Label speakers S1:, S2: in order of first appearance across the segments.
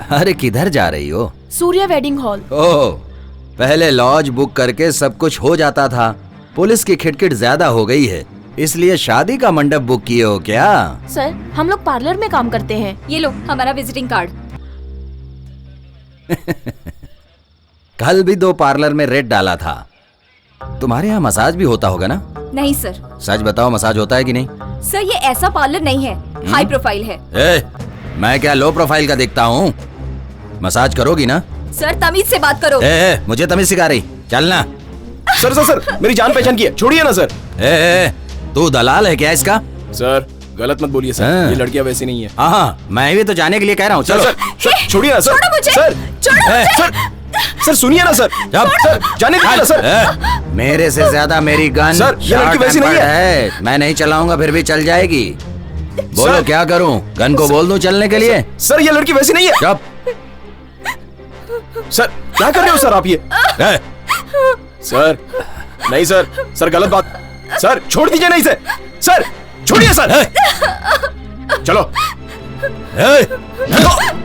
S1: अरे किधर जा रही हो?
S2: Surya wedding hall.
S1: ओह, पहले लॉज बुक करके सब कुछ हो जाता था। पुलिस की खिटखिट ज्यादा हो गई है, इसलिए शादी का मंडप बुक किए हो क्या?
S2: सर, हम लोग पार्लर में काम करते हैं।
S3: ये लो हमारा विजिटिंग कार्ड।
S1: कल भी 2 पार्लर में रेट डाला था। तुम्हारे यहाँ मसाज भी होता होगा ना?
S3: नहीं सर।
S1: सच बताओ, मसाज होता है कि नहीं?
S3: सर ये ऐसा पार्लर नहीं है, हाई प्रोफाइल है।
S1: मैं क्या लो प्रोफाइल का देखता हूँ? मसाज करोगी ना?
S3: सर तमीज से बात करो।
S1: मुझे तमीज सिखा रही, चलना।
S4: सर सर सर, मेरी जान पहचान की है, छोड़िए ना सर।
S1: तू दलाल है क्या इसका?
S4: सर गलत मत बोलिए सर, ये लड़कियां वैसी नहीं है।
S1: हाँ, मैं भी तो जाने के लिए कह रहा हूँ। चलो
S4: सर, छोड़िए ना सर।
S3: छोड़ो मुझे।
S4: सर
S3: छोड़ो
S4: सर, सर सुनिए ना सर। सर जाने दीजिए ना सर।
S1: मेरे से ज्यादा मेरी गन
S4: सर, ये लड़की वैसी नहीं
S1: है। मैं नहीं चलाऊंगा फिर भी चल जाएगी। बोलो
S4: सर,
S1: क्या करूं? गन को बोल दूं चलने के लिए?
S4: सर ये लड़की वैसी नहीं है।
S1: चुप।
S4: सर क्या कर रहे हो सर आप ये? सर नहीं सर, सर गलत बात। सर छोड़ दीजिए नहीं से। सर छोड़िए सर। चलो।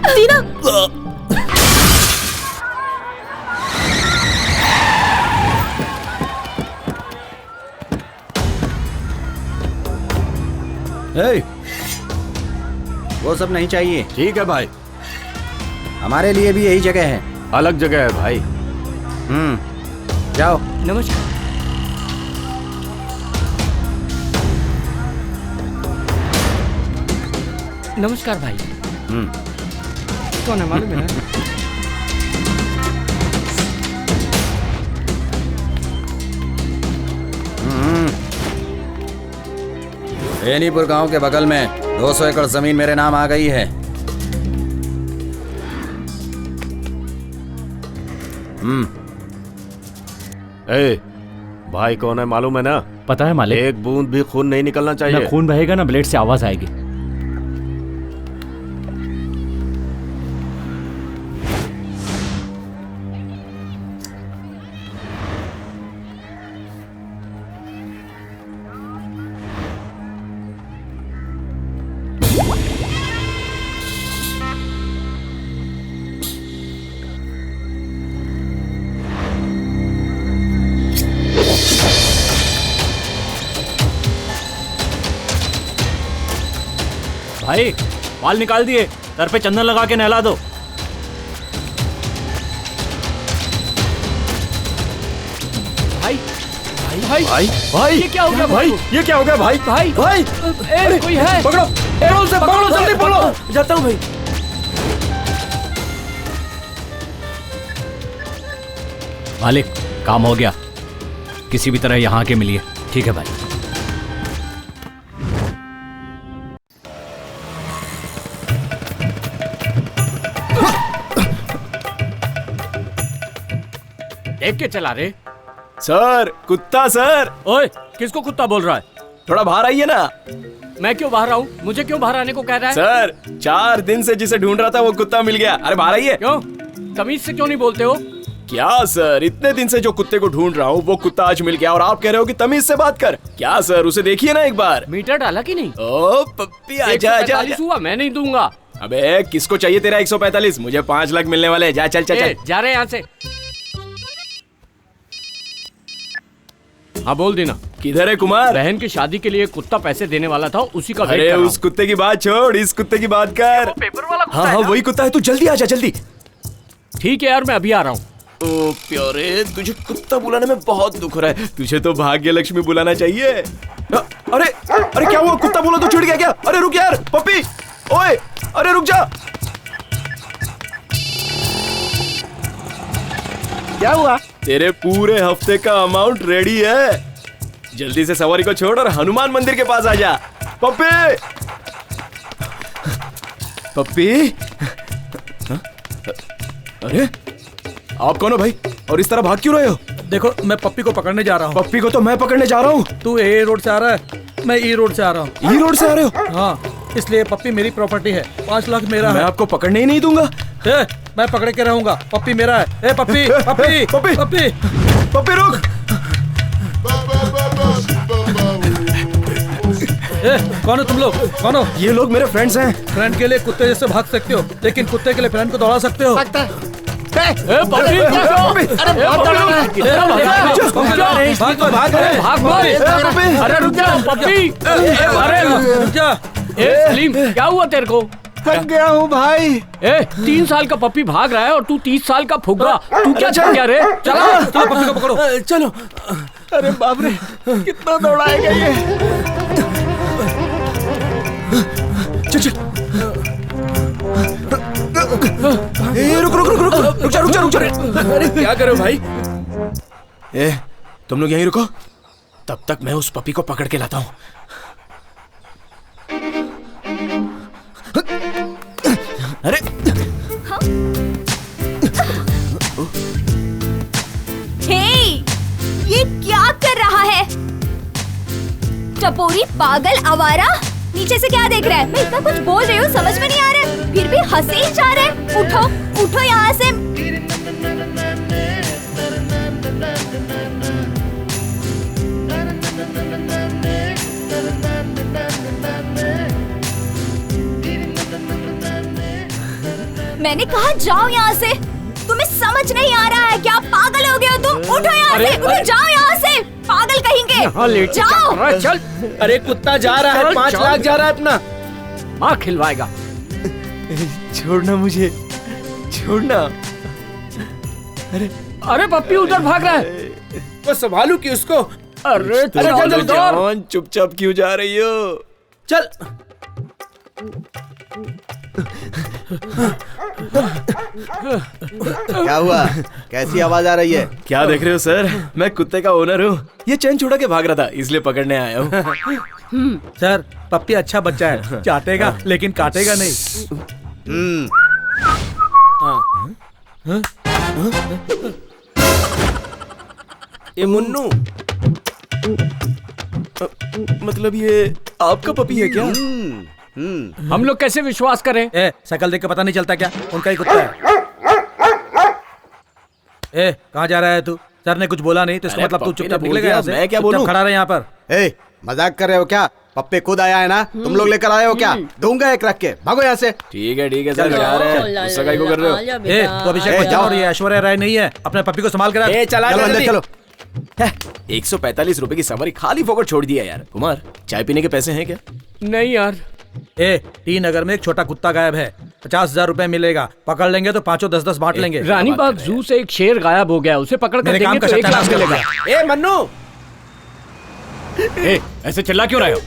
S2: टीना,
S1: वो सब नहीं चाहिए।
S4: ठीक है भाई,
S1: हमारे लिए भी यही जगह है।
S4: अलग जगह है भाई।
S1: जाओ।
S5: नमस्कार। नमस्कार भाई। कौन है मालूम है ना?
S1: बेनीपुर गांव के बगल में 200 एकड़ जमीन मेरे नाम आ गई है।
S4: भाई कौन है मालूम है ना?
S5: पता है मालिक।
S4: एक बूंद भी खून नहीं निकलना चाहिए।
S5: ना खून बहेगा ना ब्लेड से आवाज आएगी। भाई बाल निकाल दिए, सर पे चंदन लगा के नहला दो। भाई भाई
S4: भाई भाई
S5: ये क्या हो गया
S4: भाई? ये क्या हो गया भाई?
S5: भाई
S4: भाई
S5: कोई है?
S4: पकड़ो, एरोल से पकड़ो, जल्दी पकड़ो।
S5: जाता हूँ भाई। मालिक काम हो गया, किसी भी तरह यहाँ के मिलिए। ठीक है भाई। देख के चला रे।
S4: सर कुत्ता सर।
S5: ओए किसको कुत्ता बोल रहा है?
S4: थोड़ा बाहर आइए ना।
S5: मैं क्यों बाहर आऊं? मुझे क्यों बाहर आने को कह रहा है?
S4: सर 4 दिन से जिसे ढूंढ रहा था वो कुत्ता मिल गया। अरे बाहर आइए।
S5: क्यों? तमीज से क्यों नहीं बोलते हो?
S4: क्या सर, इतने दिन से जो कुत्ते को ढूंढ रहा हूँ वो कुत्ता आज मिल गया और आप कह रहे हो कि तमीज से बात कर। क्या सर, उसे देखिए ना एक बार।
S5: मीटर डाला कि नहीं?
S4: ओ पप्पी आजा आजा आजा।
S5: हुआ, मैं नहीं दूंगा।
S4: अबे किसको चाहिए तेरा 145? मुझे 5 लाख मिलने वाले हैं। जा चल चल चल।
S5: जा रहे यहाँ से। हाँ बोल देना।
S4: किधर है कुमार?
S5: बहन की शादी के लिए कुत्ता पैसे देने वाला था, उसी का वेट
S4: अरे
S5: कर रहा
S4: उस कुत्ते की बात छोड़, इस कुत्ते की बात कर।
S5: हूं। पेपर वाला कुत्ता
S4: हाँ
S5: है
S4: हाँ
S5: ना?
S4: वही कुत्ता है, तू जल्दी आजा जल्दी।
S5: ठीक है यार, मैं अभी आ रहा हूँ।
S4: ओ प्यारे, तुझे कुत्ता बुलाने में बहुत दुख हो रहा है। तुझे तो भाग्य लक्ष्मी बुलाना चाहिए। अरे अरे क्या हुआ? कुत्ता बोला तो छूट गया क्या? अरे रुक यार पप्पी, ओए अरे रुक जा। क्या हुआ? तेरे पूरे हफ्ते का अमाउंट रेडी है। जल्दी से सवारी को छोड़ और हनुमान मंदिर के पास आ जा। पप्पी पप्पी। अरे आप कौन हो भाई, और इस तरह भाग क्यों रहे हो?
S6: देखो मैं पप्पी को पकड़ने जा रहा हूँ।
S4: पप्पी को तो मैं पकड़ने जा रहा हूँ।
S6: तू ए रोड से आ रहा है, मैं ई रोड से आ रहा हूँ।
S4: ई रोड से आ रहे हो?
S6: हाँ, इसलिए पप्पी मेरी प्रॉपर्टी है। 5 लाख मेरा
S4: मैं
S6: है।
S4: आपको पकड़ने ही नहीं दूंगा।
S6: मैं पकड़े के रहूंगा। पप्पी मेरा है। ए पप्पी पप्पी
S4: पप्पी
S6: पप्पी
S4: पप्पी रुक।
S6: कौन हो तुम लोग? कौन हो?
S4: ये लोग मेरे फ्रेंड्स हैं।
S6: फ्रेंड के लिए कुत्ते जैसे भाग सकते हो, लेकिन कुत्ते के लिए फ्रेंड को दौड़ा सकते हो?
S5: अरे रुक जा पप्पी।
S6: रुक जा।
S5: सलीम क्या हुआ तेरे को?
S4: थक गया हूँ भाई।
S5: 3 साल का पप्पी भाग रहा है और तू 30 साल का फुग्गा। तू क्या चल गया रे? चला
S6: चलो पप्पी को पकड़ो।
S4: चलो। अरे बाप रे, कितना दौड़ाएगा ये। चल चल। रुक रुक रुक रुक रुक जा रुक जा रुक जा। अरे क्या करो भाई? तुम लोग यहीं रुको, तब तक मैं उस पपी को पकड़ के लाता हूँ। अरे
S3: हे, ये क्या कर रहा है? टपोरी पागल आवारा, नीचे से क्या देख रहा है? मैं इतना कुछ बोल रही हूँ, समझ में नहीं आ रहा है, फिर भी हंसे ही जा रहा है। उठो उठो यहाँ से। मैंने कहा जाओ यहाँ से। तुम्हें समझ नहीं आ रहा है क्या? पागल हो गए हो तुम? उठो यहाँ से, उठो, जाओ यहाँ से, पागल कहेंगे। जाओ।
S5: चल।
S6: अरे कुत्ता जा रहा है, 5 लाख जा रहा है अपना।
S5: माँ खिलवाएगा।
S4: छोड़ना मुझे, छोड़ना।
S5: अरे पप्पी उधर भाग रहा है।
S6: वो संभालू कि उसको?
S5: अरे
S6: चल, दौड़।
S4: चुपचाप क्यों जा रही हो?
S6: चल।
S1: क्या हुआ? कैसी आवाज आ रही है?
S4: क्या देख रहे हो सर? मैं कुत्ते का ओनर हूँ। ये चैन छुड़ा के भाग रहा था, इसलिए पकड़ने आया हूँ।
S6: सर पप्पी अच्छा बच्चा है, चाटेगा लेकिन काटेगा नहीं।
S4: ये मुन्नू, मतलब ये आपका पपी है क्या?
S5: हम लोग कैसे विश्वास करें?
S6: शकल देख के पता नहीं चलता क्या? उनका ही कुत्ता है। कहाँ जा रहा है तू? सर ने कुछ बोला नहीं तो इसका मतलब तू चुपचाप निकलेगा यहाँ से?
S4: मैं क्या बोलूं?
S6: खड़ा रहे यहाँ पर।
S1: मजाक कर रहे हो क्या? पप्पी खुद आया है ना, तुम लोग लेकर आए हो क्या? दूंगा एक रख के, भागो यहाँ से।
S4: ठीक है सर, जा रहे हैं। गुस्सा काहे को कर रहे हो?
S6: तो अभिषेक मत जाओ, ये ऐश्वर्या राय नहीं है, अपने पप्पी को संभाल कर।
S4: चला
S1: चलो अंदर चलो।
S4: 145 रुपए की सवारी खाली फोकट छोड़ दिया यार। कुमार, चाय पीने के पैसे हैं क्या?
S5: नहीं यार।
S6: टी नगर में एक छोटा कुत्ता गायब है, 50,000 रुपए मिलेगा। पकड़ लेंगे तो 5-10 बांट लेंगे।
S5: रानी बाग जू से एक शेर गायब हो गया, उसे पकड़ कर देंगे तो 1 लाख मिलेगा।
S6: मन्नू,
S5: ऐसे चिल्ला क्यों रहे हो?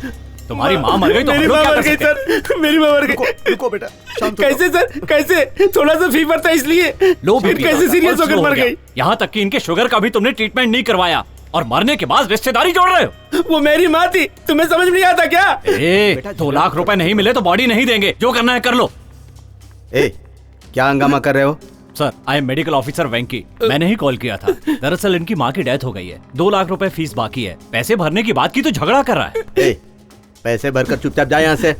S5: तुम्हारी माँ मर गई तो हम लोग क्या कर सकते हैं?
S4: सर, मेरी माँ मर गई।
S1: रुको बेटा, शांत हो
S4: कैसे सर? कैसे? थोड़ा सा फीवर था इसलिए।
S5: लो
S4: फिर कैसे सीरियस होकर मर गई?
S5: यहाँ तक कि इनके शुगर का भी तुमने ट्रीटमेंट नहीं करवाया और मरने के बाद रिश्तेदारी जोड़ रहे हो।
S4: वो मेरी माँ थी, तुम्हें समझ में नहीं आता क्या?
S5: 2 लाख रुपए नहीं मिले तो बॉडी नहीं देंगे, जो करना है कर लो।
S1: क्या हंगामा कर रहे हो?
S5: Sir, I am medical officer Venky. मैंने ही कॉल किया था। दरअसल इनकी माँ की डेथ हो गई है, 2 लाख रुपए फीस बाकी है। पैसे भरने की बात की तो झगड़ा कर रहा है।
S1: पैसे भरकर चुपचाप जा यहाँ से।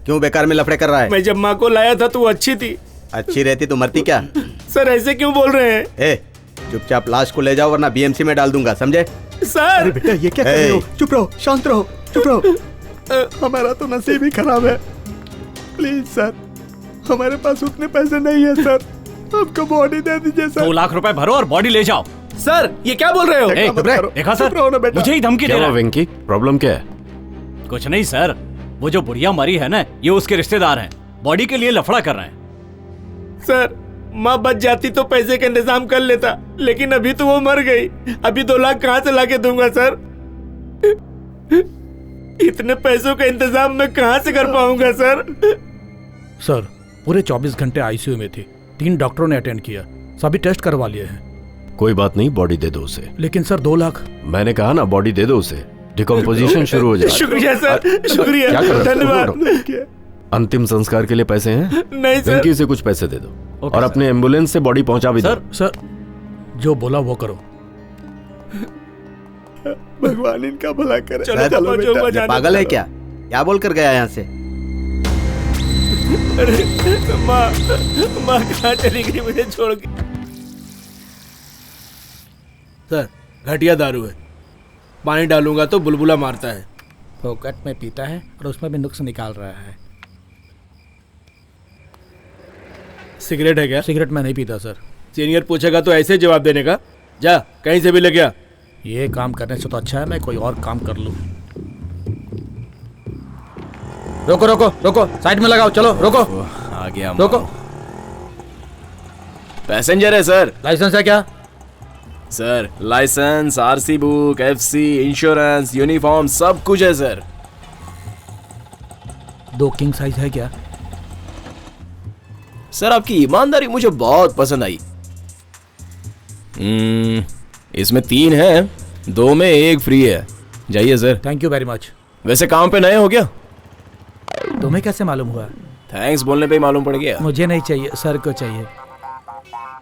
S1: क्यों बेकार में लफड़े कर रहा है?
S4: मैं जब माँ को लाया था तो अच्छी थी।
S1: अच्छी रहती तो मरती क्या?
S4: सर ऐसे क्यों बोल रहे हैं?
S1: चुपचाप लाश को ले जाओ वरना बीएमसी में डाल दूंगा, समझे?
S4: सर
S1: बेटा ये क्या कर रहे हो? चुप रहो, शांत रहो, चुप रहो। हमारा तो नसीब ही खराब है। प्लीज सर, हमारे पास उतने पैसे नहीं है सर, आपको बॉडी दे दीजिए सर।
S5: 2 लाख रुपए भरो और बॉडी ले जाओ।
S4: सर ये क्या बोल रहे हो?
S5: देखा सर, मुझे ही धमकी दे रहा है।
S7: वेंकी, प्रॉब्लम क्या है?
S5: कुछ नहीं सर, वो जो बुढ़िया मरी है ना, ये उसके रिश्तेदार हैं, बॉडी के लिए लफड़ा कर रहे हैं।
S4: सर माँ बच जाती तो पैसे का इंतजाम कर लेता, लेकिन अभी तो वो मर गई। अभी 2 लाख कहाँ से लाके दूंगा सर? इतने पैसों का इंतजाम मैं कहाँ से कर पाऊंगा सर?
S6: सर पूरे 24 घंटे आईसीयू में थी, 3 डॉक्टरों ने अटेंड किया, सभी टेस्ट करवा लिए हैं।
S7: कोई बात नहीं, बॉडी दे दो उसे।
S6: लेकिन सर 2 लाख।
S7: मैंने कहा ना, बॉडी दे दो उसे, डिकम्पोजिशन शुरू हो जाए।
S4: शुक्रिया सर, शुक्रिया,
S7: क्या कर रहे हो?
S4: धन्यवाद।
S7: अंतिम संस्कार के लिए पैसे हैं?
S4: नहीं सर।
S7: वेंकी से कुछ पैसे दे दो और अपने एम्बुलेंस से बॉडी पहुंचा भी दो।
S6: सर जो बोला वो करो।
S4: भगवान इनका भला करे।
S1: सर, ये पागल है क्या? क्या बोल कर गया यहाँ से?
S4: माँ कहाँ चली गई मुझे छोड़ के?
S6: सर घटिया दारू है, पानी डालूंगा तो बुलबुला मारता है। फोकट में पीता है और उसमें भी नुक्स निकाल रहा है।
S8: सिगरेट है क्या?
S6: सिगरेट में नहीं पीता सर।
S8: सीनियर पूछेगा तो ऐसे जवाब देने का? जा कहीं से भी ले गया।
S6: ये काम करने से तो अच्छा है मैं कोई और काम कर लूँ। रोको रोको रोको, साइड में लगाओ, चलो रोको
S4: आ गया
S6: रोको।
S4: पैसेंजर है सर।
S6: लाइसेंस है क्या?
S4: Sir licence, RC book, FC, insurance, uniform सब कुछ है सर।
S6: 2 किंग साइज है क्या?
S4: सर आपकी ईमानदारी मुझे बहुत पसंद आई। इसमें 3 है, 2 में 1 फ्री है। जाइए sir.
S6: Thank you very much.
S4: वैसे काम पे नए हो क्या?
S6: तुम्हें कैसे मालूम हुआ?
S4: थैंक्स बोलने पे ही मालूम पड़ गया।
S6: मुझे नहीं चाहिए, सर को चाहिए।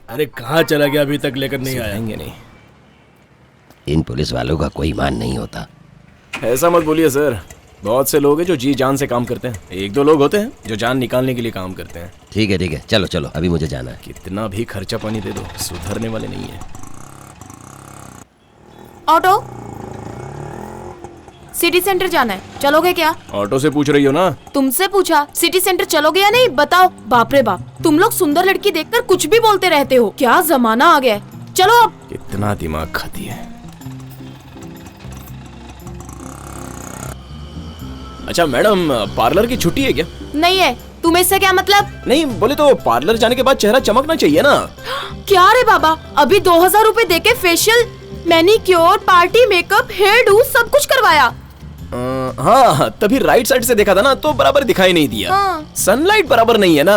S8: अरे कहाँ चला गया, अभी तक लेकर नहीं आया।
S4: आएंगे नहीं।
S9: इन पुलिस वालों का कोई ईमान नहीं होता।
S4: ऐसा मत बोलिए सर, बहुत से लोग हैं जो जी जान से काम करते हैं। 1-2 लोग होते हैं जो जान निकालने के लिए काम करते हैं।
S9: ठीक है चलो चलो, अभी मुझे जाना है।
S4: कितना भी खर्चा पानी दे दो, सुधरने वाले नहीं है।
S2: ऑटो, सिटी सेंटर जाना है, चलोगे क्या?
S4: ऑटो से पूछ रही हो ना?
S2: तुमसे पूछा, सिटी सेंटर चलोगे या नहीं बताओ। बाप रे बाप, तुम लोग सुंदर लड़की देखकर कुछ भी बोलते रहते हो। क्या जमाना आ गया है। चलो अब।
S4: कितना दिमाग खाती है। अच्छा मैडम, पार्लर की छुट्टी है क्या?
S2: नहीं है। तुम्हें इससे क्या मतलब?
S4: नहीं बोले तो पार्लर जाने के बाद चेहरा चमकना चाहिए ना।
S2: क्या रे बाबा, अभी 2000 रुपए देके facial, manicure, party makeup, hairdo सब कुछ करवाया।
S4: हाँ तभी राइट साइड से देखा था ना तो बराबर दिखाई नहीं दिया।
S2: हाँ।
S4: सनलाइट बराबर नहीं है ना।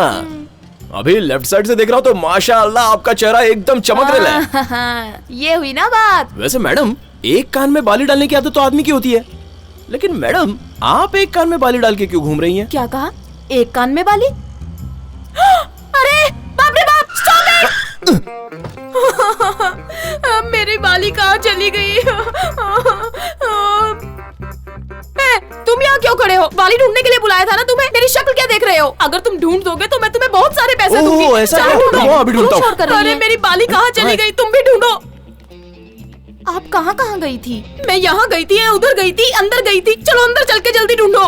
S4: अभी लेफ्ट साइड से देख रहा हूँ तो माशाअल्लाह आपका चेहरा एकदम चमक रहा है।
S2: ये हुई ना बात।
S4: वैसे मैडम, एक कान में बाली डालने की आदत तो आदमी की होती है, लेकिन मैडम आप एक कान में बाली डाल के क्यों घूम रही हैं?
S2: क्या कहा? एक कान में बाली? अरे बाप रे बाप, स्टॉप इट। मेरी बाली कहाँ चली गई? तुम यहाँ क्यों खड़े हो? बाली ढूंढने के लिए बुलाया था ना तुम्हें। मेरी शक्ल क्या देख रहे हो? अगर तुम ढूंढ दोगे तो मैं तुम्हें बहुत सारे पैसे दूंगी।
S4: ऐसा
S2: चलो
S4: है?
S2: ढूंढो।
S4: रुको, अभी ढूंढता हूँ।
S2: क्यों शोर कर रही है? अरे मेरी बाली कहाँ चली गई? तुम भी ढूंढो। आप कहाँ गई थी? मैं यहाँ गई थी, उधर गई थी, अंदर गई थी। चलो अंदर चल के जल्दी ढूंढो।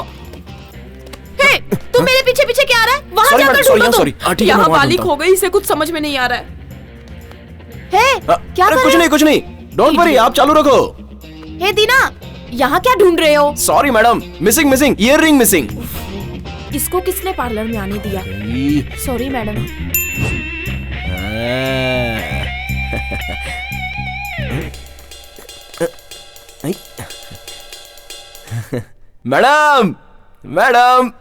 S2: हे, तुम मेरे पीछे पीछे क्या आ रहा है? वहाँ जाकर ढूंढो तुम। यहाँ बाली खो गई, इसे कुछ समझ में नहीं आ रहा है। हे, क्या कर रहे हो?
S4: कुछ नहीं, डोंट वरी, आप चालू रखो।
S2: हे दीना, यहाँ क्या ढूंढ रहे हो?
S4: Sorry madam, missing earliness missing.
S2: इसको किसने पार्लर में आने दिया? Sorry madam.
S4: मैडम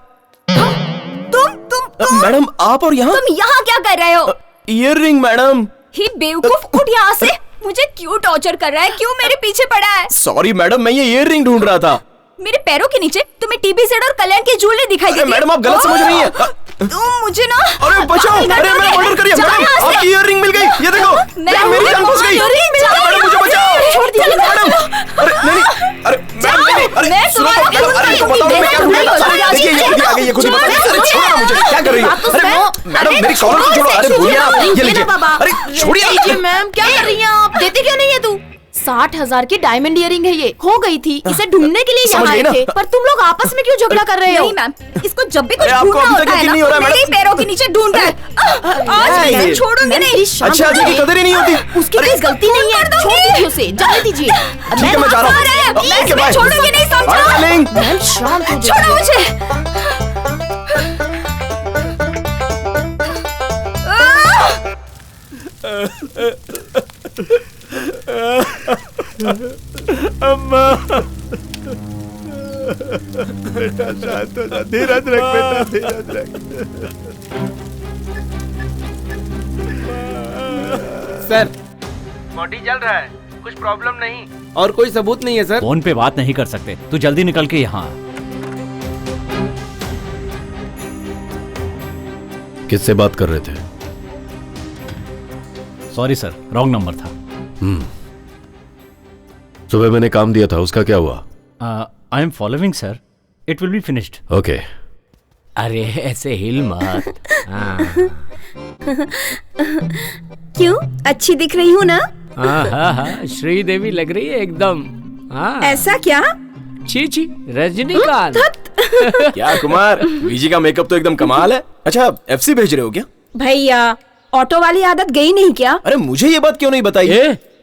S3: तुम
S4: मैडम, आप और यहाँ?
S3: तुम यहाँ क्या कर रहे हो?
S4: Earliness madam.
S3: ही बेवकूफ, उठ यहाँ से। मुझे क्यों टॉर्चर कर रहा है? क्यों मेरे पीछे पड़ा है?
S4: सॉरी मैडम, मैं ये ईयररिंग ढूंढ रहा था।
S3: मेरे पैरों के नीचे तुम्हें टीबी सेट और कल्याण की ज्वेलरी दिखाई देती है।
S4: मैडम आप गलत समझ रही हैं।
S3: तुम मुझे ना,
S4: अरे बचाओ, अरे मेरा मर्डर करिए मैडम, आपकी ईयररिंग मिल गई, ये देखो। मेरी जान फंस गई। मैडम मुझे बचाओ।
S3: छोड़ दिया
S4: मैडम, अरे नहीं, अरे मैडम नहीं, अरे
S3: मैं
S4: सुनो,
S3: तुम्हारा
S4: अरे
S3: क्या
S4: बताओ मैं क्या ढूंढ? देखिए ये खुद ही आ गई, ये खुद ही बता रही है। अरे छोड़ो मुझे, क्या कर रही हो? अरे मैडम मेरी कॉलर को छोड़ो। अरे भूलिए आप, ये लीजिए। अरे छोड़िए
S2: मैम, क्या कर रही हैं आप? देते क्यों नहीं है तू? 60,000 की डायमंड इयरिंग है, ये खो गई थी। इसे ढूंढने के लिए यहाँ आए थे, पर तुम लोग आपस में क्यों झगड़ा कर रहे हो?
S3: नहीं मैम, इसको जब भी कुछ
S4: अरे आपको
S3: ढूंढना
S4: अभी तक
S3: होता है
S4: यकीन नहीं हो रहा
S3: ना,
S4: है
S3: मेरे
S4: मैडम?
S3: पैरों के नीचे ढूंढ रहा है। आज मैं इसे छोड़ूंगी नहीं।
S4: अच्छा की कदर ही नहीं होती।
S2: उसकी कोई गलती नहीं है, छोड़ दीजिए उसे, जाने दीजिए।
S4: ठीक है मैं जा रहा हूँ।
S3: प्लीज, मैं छोड़ूंगी नहीं, समझो?
S2: मैम शांत हो जाइए।
S3: छोड़ो मुझे।
S1: अम्मा, बेटा शांत हो जा, धीरज रख बेटा, धीरज रख।
S8: सर बॉडी जल रहा है, कुछ प्रॉब्लम नहीं और कोई सबूत नहीं है सर।
S5: फोन पे बात नहीं कर सकते, तू जल्दी निकल के यहाँ।
S7: किससे बात कर रहे थे?
S5: सॉरी सर, रॉन्ग नंबर था।
S7: सुबह मैंने काम दिया था, उसका क्या हुआ?
S5: I am following sir, it will be finished.
S7: Okay.
S10: अरे ऐसे हिल मत।
S3: क्यों, अच्छी दिख रही हूँ ना?
S10: हाँ, श्रीदेवी लग रही है एकदम। हाँ।
S3: ऐसा क्या?
S10: छी छी, रजनीकांत।
S4: क्या कुमार, वीजी का मेकअप तो एकदम कमाल है। अच्छा, एफसी भेज रहे हो क्या?
S2: भैया ऑटो वाली आदत गई नहीं क्या?
S4: अरे मुझे ये बात क्यों नहीं बताई?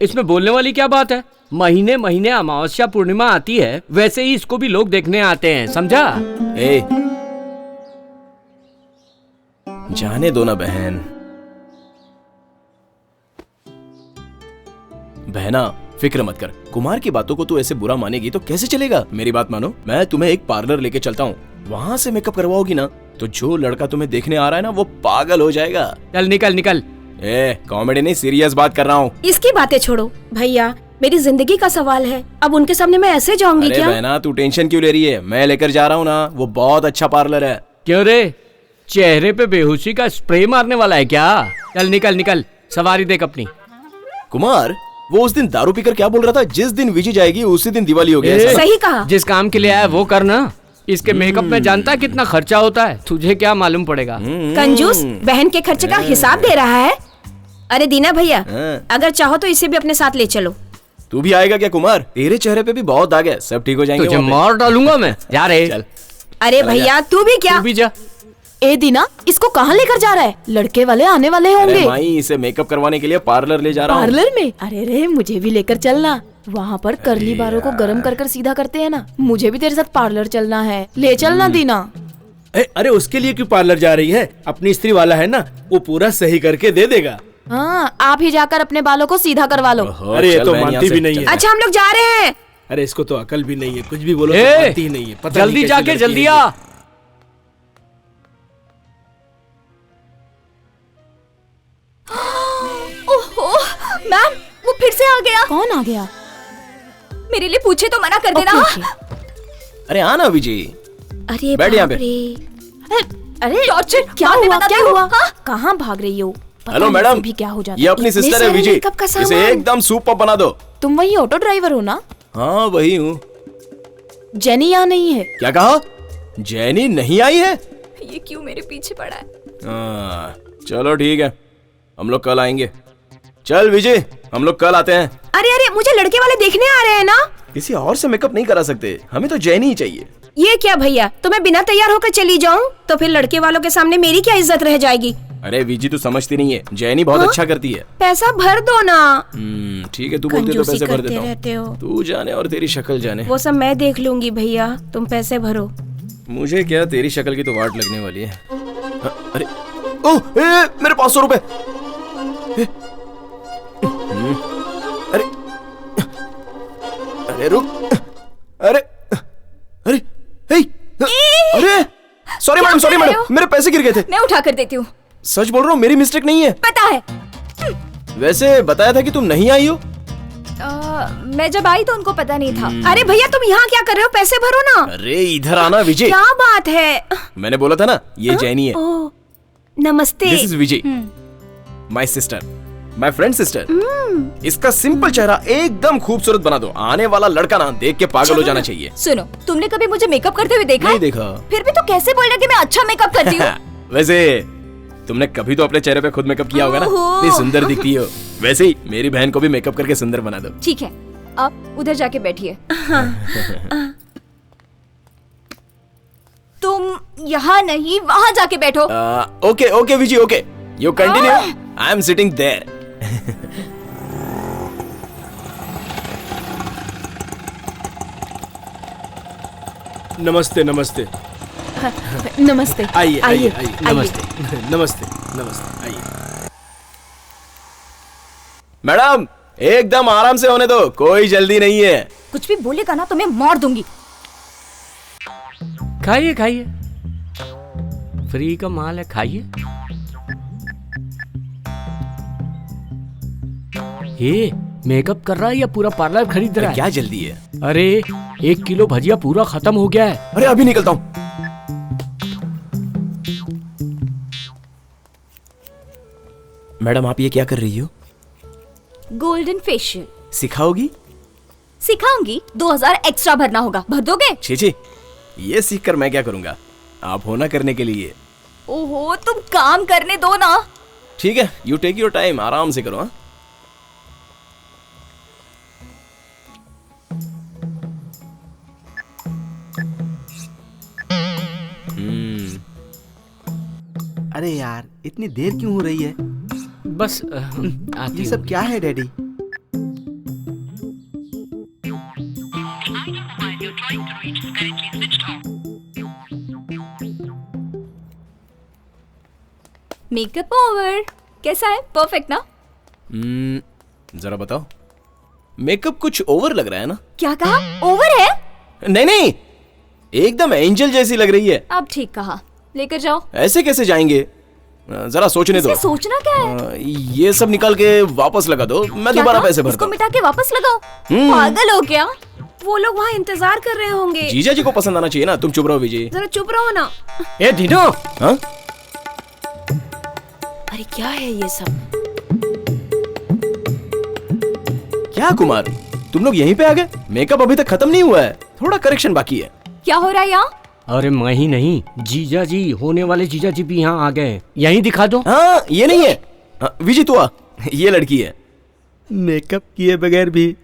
S10: इसमें बोलने वाली क्या बात है? महीने महीने अमावस्या पूर्णिमा आती है, वैसे ही इसको भी लोग देखने आते हैं, समझा?
S4: जाने दो ना बहन। बहना फिक्र मत कर, कुमार की बातों को तू ऐसे बुरा मानेगी तो कैसे चलेगा? मेरी बात मानो, मैं तुम्हें एक पार्लर लेके चलता हूँ, वहाँ से मेकअप करवाओगी ना तो जो लड़का तुम्हें देखने आ रहा है ना वो पागल हो जाएगा।
S10: चल निकल निकल।
S4: कॉमेडी नहीं, सीरियस बात कर रहा हूँ।
S2: इसकी बातें छोड़ो भैया, मेरी जिंदगी का सवाल है, अब उनके सामने मैं ऐसे जाऊंगी क्या?
S4: बहना तू टेंशन क्यों ले रही है, मैं लेकर जा रहा हूँ ना, वो बहुत अच्छा पार्लर है।
S10: क्यों रे, चेहरे पे बेहोशी का स्प्रे मारने वाला है क्या? चल निकल निकल, सवारी देख अपनी।
S4: कुमार, वो उस दिन दारू पीकर क्या बोल रहा था, जिस दिन विजी जाएगी उसी दिन दिवाली होगी।
S2: सही कहा।
S10: जिस काम के लिए आया वो करना। इसके मेकअप में जानता है कितना खर्चा होता है? तुझे क्या मालूम पड़ेगा?
S2: कंजूस, बहन के खर्चे का हिसाब दे रहा है। अरे दीना भैया, अगर चाहो तो इसे भी अपने साथ ले चलो।
S4: तू भी आएगा क्या कुमार? तेरे चेहरे पे भी बहुत दाग है, सब ठीक हो जाएंगे।
S10: तुझे मार डालूंगा मैं। जा रे।
S4: चल।
S2: अरे भैया तू भी क्या?
S10: तू भी जा।
S2: ए दीना, इसको कहाँ लेकर जा रहा है? लड़के वाले आने वाले होंगे।
S4: अरे माई, इसे मेकअप करवाने के लिए पार्लर ले जा रहा हूँ।
S2: पार्लर में? अरे रे, मुझे भी लेकर चलना। वहाँ पर कर्ली बालों को गरम कर सीधा करते हैं ना, मुझे भी तेरे साथ पार्लर चलना है, ले चलना दीना।
S8: अरे उसके लिए क्यों पार्लर जा रही है? अपनी स्त्री वाला है ना, वो पूरा सही करके दे देगा।
S2: हाँ, आप ही जाकर अपने बालों को सीधा करवा लो।
S8: अरे ये तो मानती भी नहीं है।
S2: अच्छा, हम लोग जा रहे हैं।
S8: अरे इसको तो अकल भी नहीं है, कुछ भी बोलो तो मानती ही नहीं है। पता
S10: जल्दी जाके जल्दी आ।
S3: ओहो, मैम वो फिर से आ गया।
S2: कौन आ गया?
S3: मेरे लिए पूछे तो मना कर देना।
S4: अरे आना विजय।
S2: अरे
S4: बैठ यहाँ पे।
S2: अरे
S3: टॉर्चर
S2: क्या हुआ? क्या हुआ?
S3: हाँ?
S2: कहाँ भाग रही हो?
S4: हेलो मैडम,
S2: भी क्या हो जाता?
S4: ये अपनी सिस्टर है विजय, इसे एकदम सुपर बना दो।
S2: तुम वही ऑटो ड्राइवर हो ना?
S4: हाँ वही हूँ।
S2: जेनी यहाँ नहीं है।
S4: क्या कहा? जेनी नहीं आई है?
S3: ये क्यों मेरे पीछे पड़ा है?
S4: चलो ठीक है, हम लोग कल आएंगे। चल विजय, हम लोग कल आते हैं।
S2: अरे अरे, मुझे लड़के वाले देखने आ रहे हैं ना।
S4: किसी और से मेकअप नहीं करा सकते, हमें तो जेनी ही चाहिए।
S2: ये क्या भैया, तो मैं बिना तैयार होकर चली जाऊं तो फिर लड़के वालों के सामने मेरी क्या इज्जत रह जाएगी?
S4: अरे विजी तू समझती नहीं है, जेनी बहुत अच्छा करती है।
S2: पैसा भर दो ना।
S4: ठीक है, तू बोलती तो पैसे भर देता
S2: रहते हो।
S4: तू जाने और तेरी शक्ल जाने।
S2: वो सब मैं देख लूंगी भैया, तुम पैसे भरो।
S4: मुझे क्या, तेरी शक्ल की तो वाट लगने वाली है। अरे ओह, मेरे 500 रुपए। अरे अरे रुक, अरे अरे अरे सॉरी मैडम, मेरे पैसे गिर गए थे।
S3: मैं उठा कर देती हूँ।
S4: सच बोल रहा हूँ, मेरी मिस्टेक नहीं है।
S3: पता है।
S4: वैसे बताया था कि तुम नहीं आई हो।
S3: मैं जब आई तो उनको पता नहीं था।
S2: अरे भैया तुम यहाँ क्या कर रहे हो? पैसे भरो ना।
S4: अरे इधर आना विजय।
S2: क्या बात है?
S4: मैंने बोला था ना, ये जेनी है।
S2: ओह, नमस्ते।
S4: This is Vijay, my sister, my friend sister. इसका सिंपल चेहरा एकदम खूबसूरत बना दो, आने वाला लड़का ना देख के पागल हो जाना चाहिए।
S3: सुनो, तुमने कभी मुझे मेकअप करते हुए देखा?
S4: नहीं देखा।
S3: फिर भी तो कैसे बोल रहे कि मैं अच्छा मेकअप करती हूँ?
S4: वैसे तुमने कभी तो अपने चेहरे पे खुद मेकअप किया होगा ना, इतनी सुंदर दिखती हो। वैसे ही मेरी बहन को भी मेकअप करके सुंदर बना दो।
S3: ठीक है, आप उधर जाके बैठिए। तुम यहाँ नहीं, वहाँ जाके बैठो।
S4: Okay okay Vijay, okay you continue, I am sitting there.
S8: नमस्ते नमस्ते।
S2: नमस्ते।
S8: आइए आइए आइए।
S10: नमस्ते।
S8: नमस्ते नमस्ते, आइए।
S4: मैडम एकदम आराम से होने दो, कोई जल्दी नहीं है।
S3: कुछ भी बोलेगा ना तो मैं मार दूंगी।
S10: खाइए खाइए, फ्री का माल है, खाइए। ये मेकअप कर रहा है या पूरा पार्लर खरीद रहा है?
S4: क्या जल्दी है?
S10: अरे 1 किलो भजिया पूरा खत्म हो गया है।
S4: अरे अभी निकलता हूँ। मैडम आप ये क्या कर रही हो?
S3: गोल्डन फेशियल
S4: सिखाओगी?
S3: सिखाऊंगी, 2000 एक्स्ट्रा भरना होगा, भर दोगे?
S4: छी, ये सीख कर मैं क्या करूंगा, आप होना करने के लिए।
S3: ओहो, तुम काम करने दो ना।
S4: ठीक है, यू टेक योर टाइम, आराम से करो। हाँ
S8: इतनी देर क्यों हो रही है?
S10: बस आती
S8: ये सब क्या है डैडी?
S3: Makeup over. कैसा है? परफेक्ट ना?
S4: जरा बताओ। मेकअप कुछ ओवर लग रहा है ना?
S3: क्या कहा? ओवर है?
S4: नहीं नहीं, एकदम एंजल जैसी लग रही है।
S3: अब ठीक कहा। लेकर जाओ।
S4: ऐसे कैसे जाएंगे? जरा सोचने दो।
S3: इसमें सोचना क्या है?
S4: ये सब निकाल के वापस लगा दो, मैं दोबारा पैसे भरता
S3: इसको
S4: हूँ।
S3: मिटा के वापस लगाओ। पागल हो क्या?
S2: वो लोग वहाँ इंतजार कर रहे होंगे।
S4: जीजा जी को पसंद आना चाहिए ना। तुम चुप रहो विजय।
S2: जरा चुप रहो ना।
S10: ए दीनो,
S4: हाँ?
S2: अरे क्या है ये सब?
S4: क्या कुमार, तुम लोग यहीं पे आ गए? मेकअप अभी तक खत्म नहीं हुआ है, थोड़ा करेक्शन बाकी है।
S3: क्या हो रहा है यहाँ?
S10: अरे मैं ही नहीं, जीजा जी, होने वाले जीजा जी भी यहाँ आ गए। यहीं दिखा दो।
S4: हाँ, ये नहीं है। हाँ, विजय तू आ, ये लड़की है।
S8: मेकअप किए बगैर भी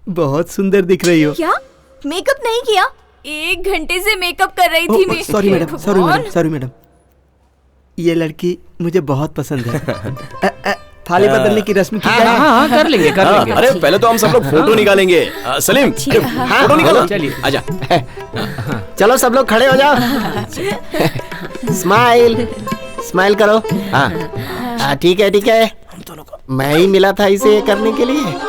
S8: बहुत सुंदर दिख रही हो।
S3: क्या? मेकअप नहीं किया? 1 घंटे से मेकअप कर रही थी मैं।
S8: Sorry madam, sorry madam. ये लड़की मुझे बहुत पसंद है। थाली बदलने की रस्म की जाए?
S10: हाँ, कर लेंगे, कर लेंगे।
S4: अरे पहले तो हम सब लोग फोटो निकालेंगे। सलीम, फोटो निकालो।
S10: चलिए,
S4: आजा।
S11: चलो सब लोग खड़े हो जाओ। स्माइल स्माइल करो। हाँ ठीक है ठीक है। मैं ही मिला था इसे करने के लिए।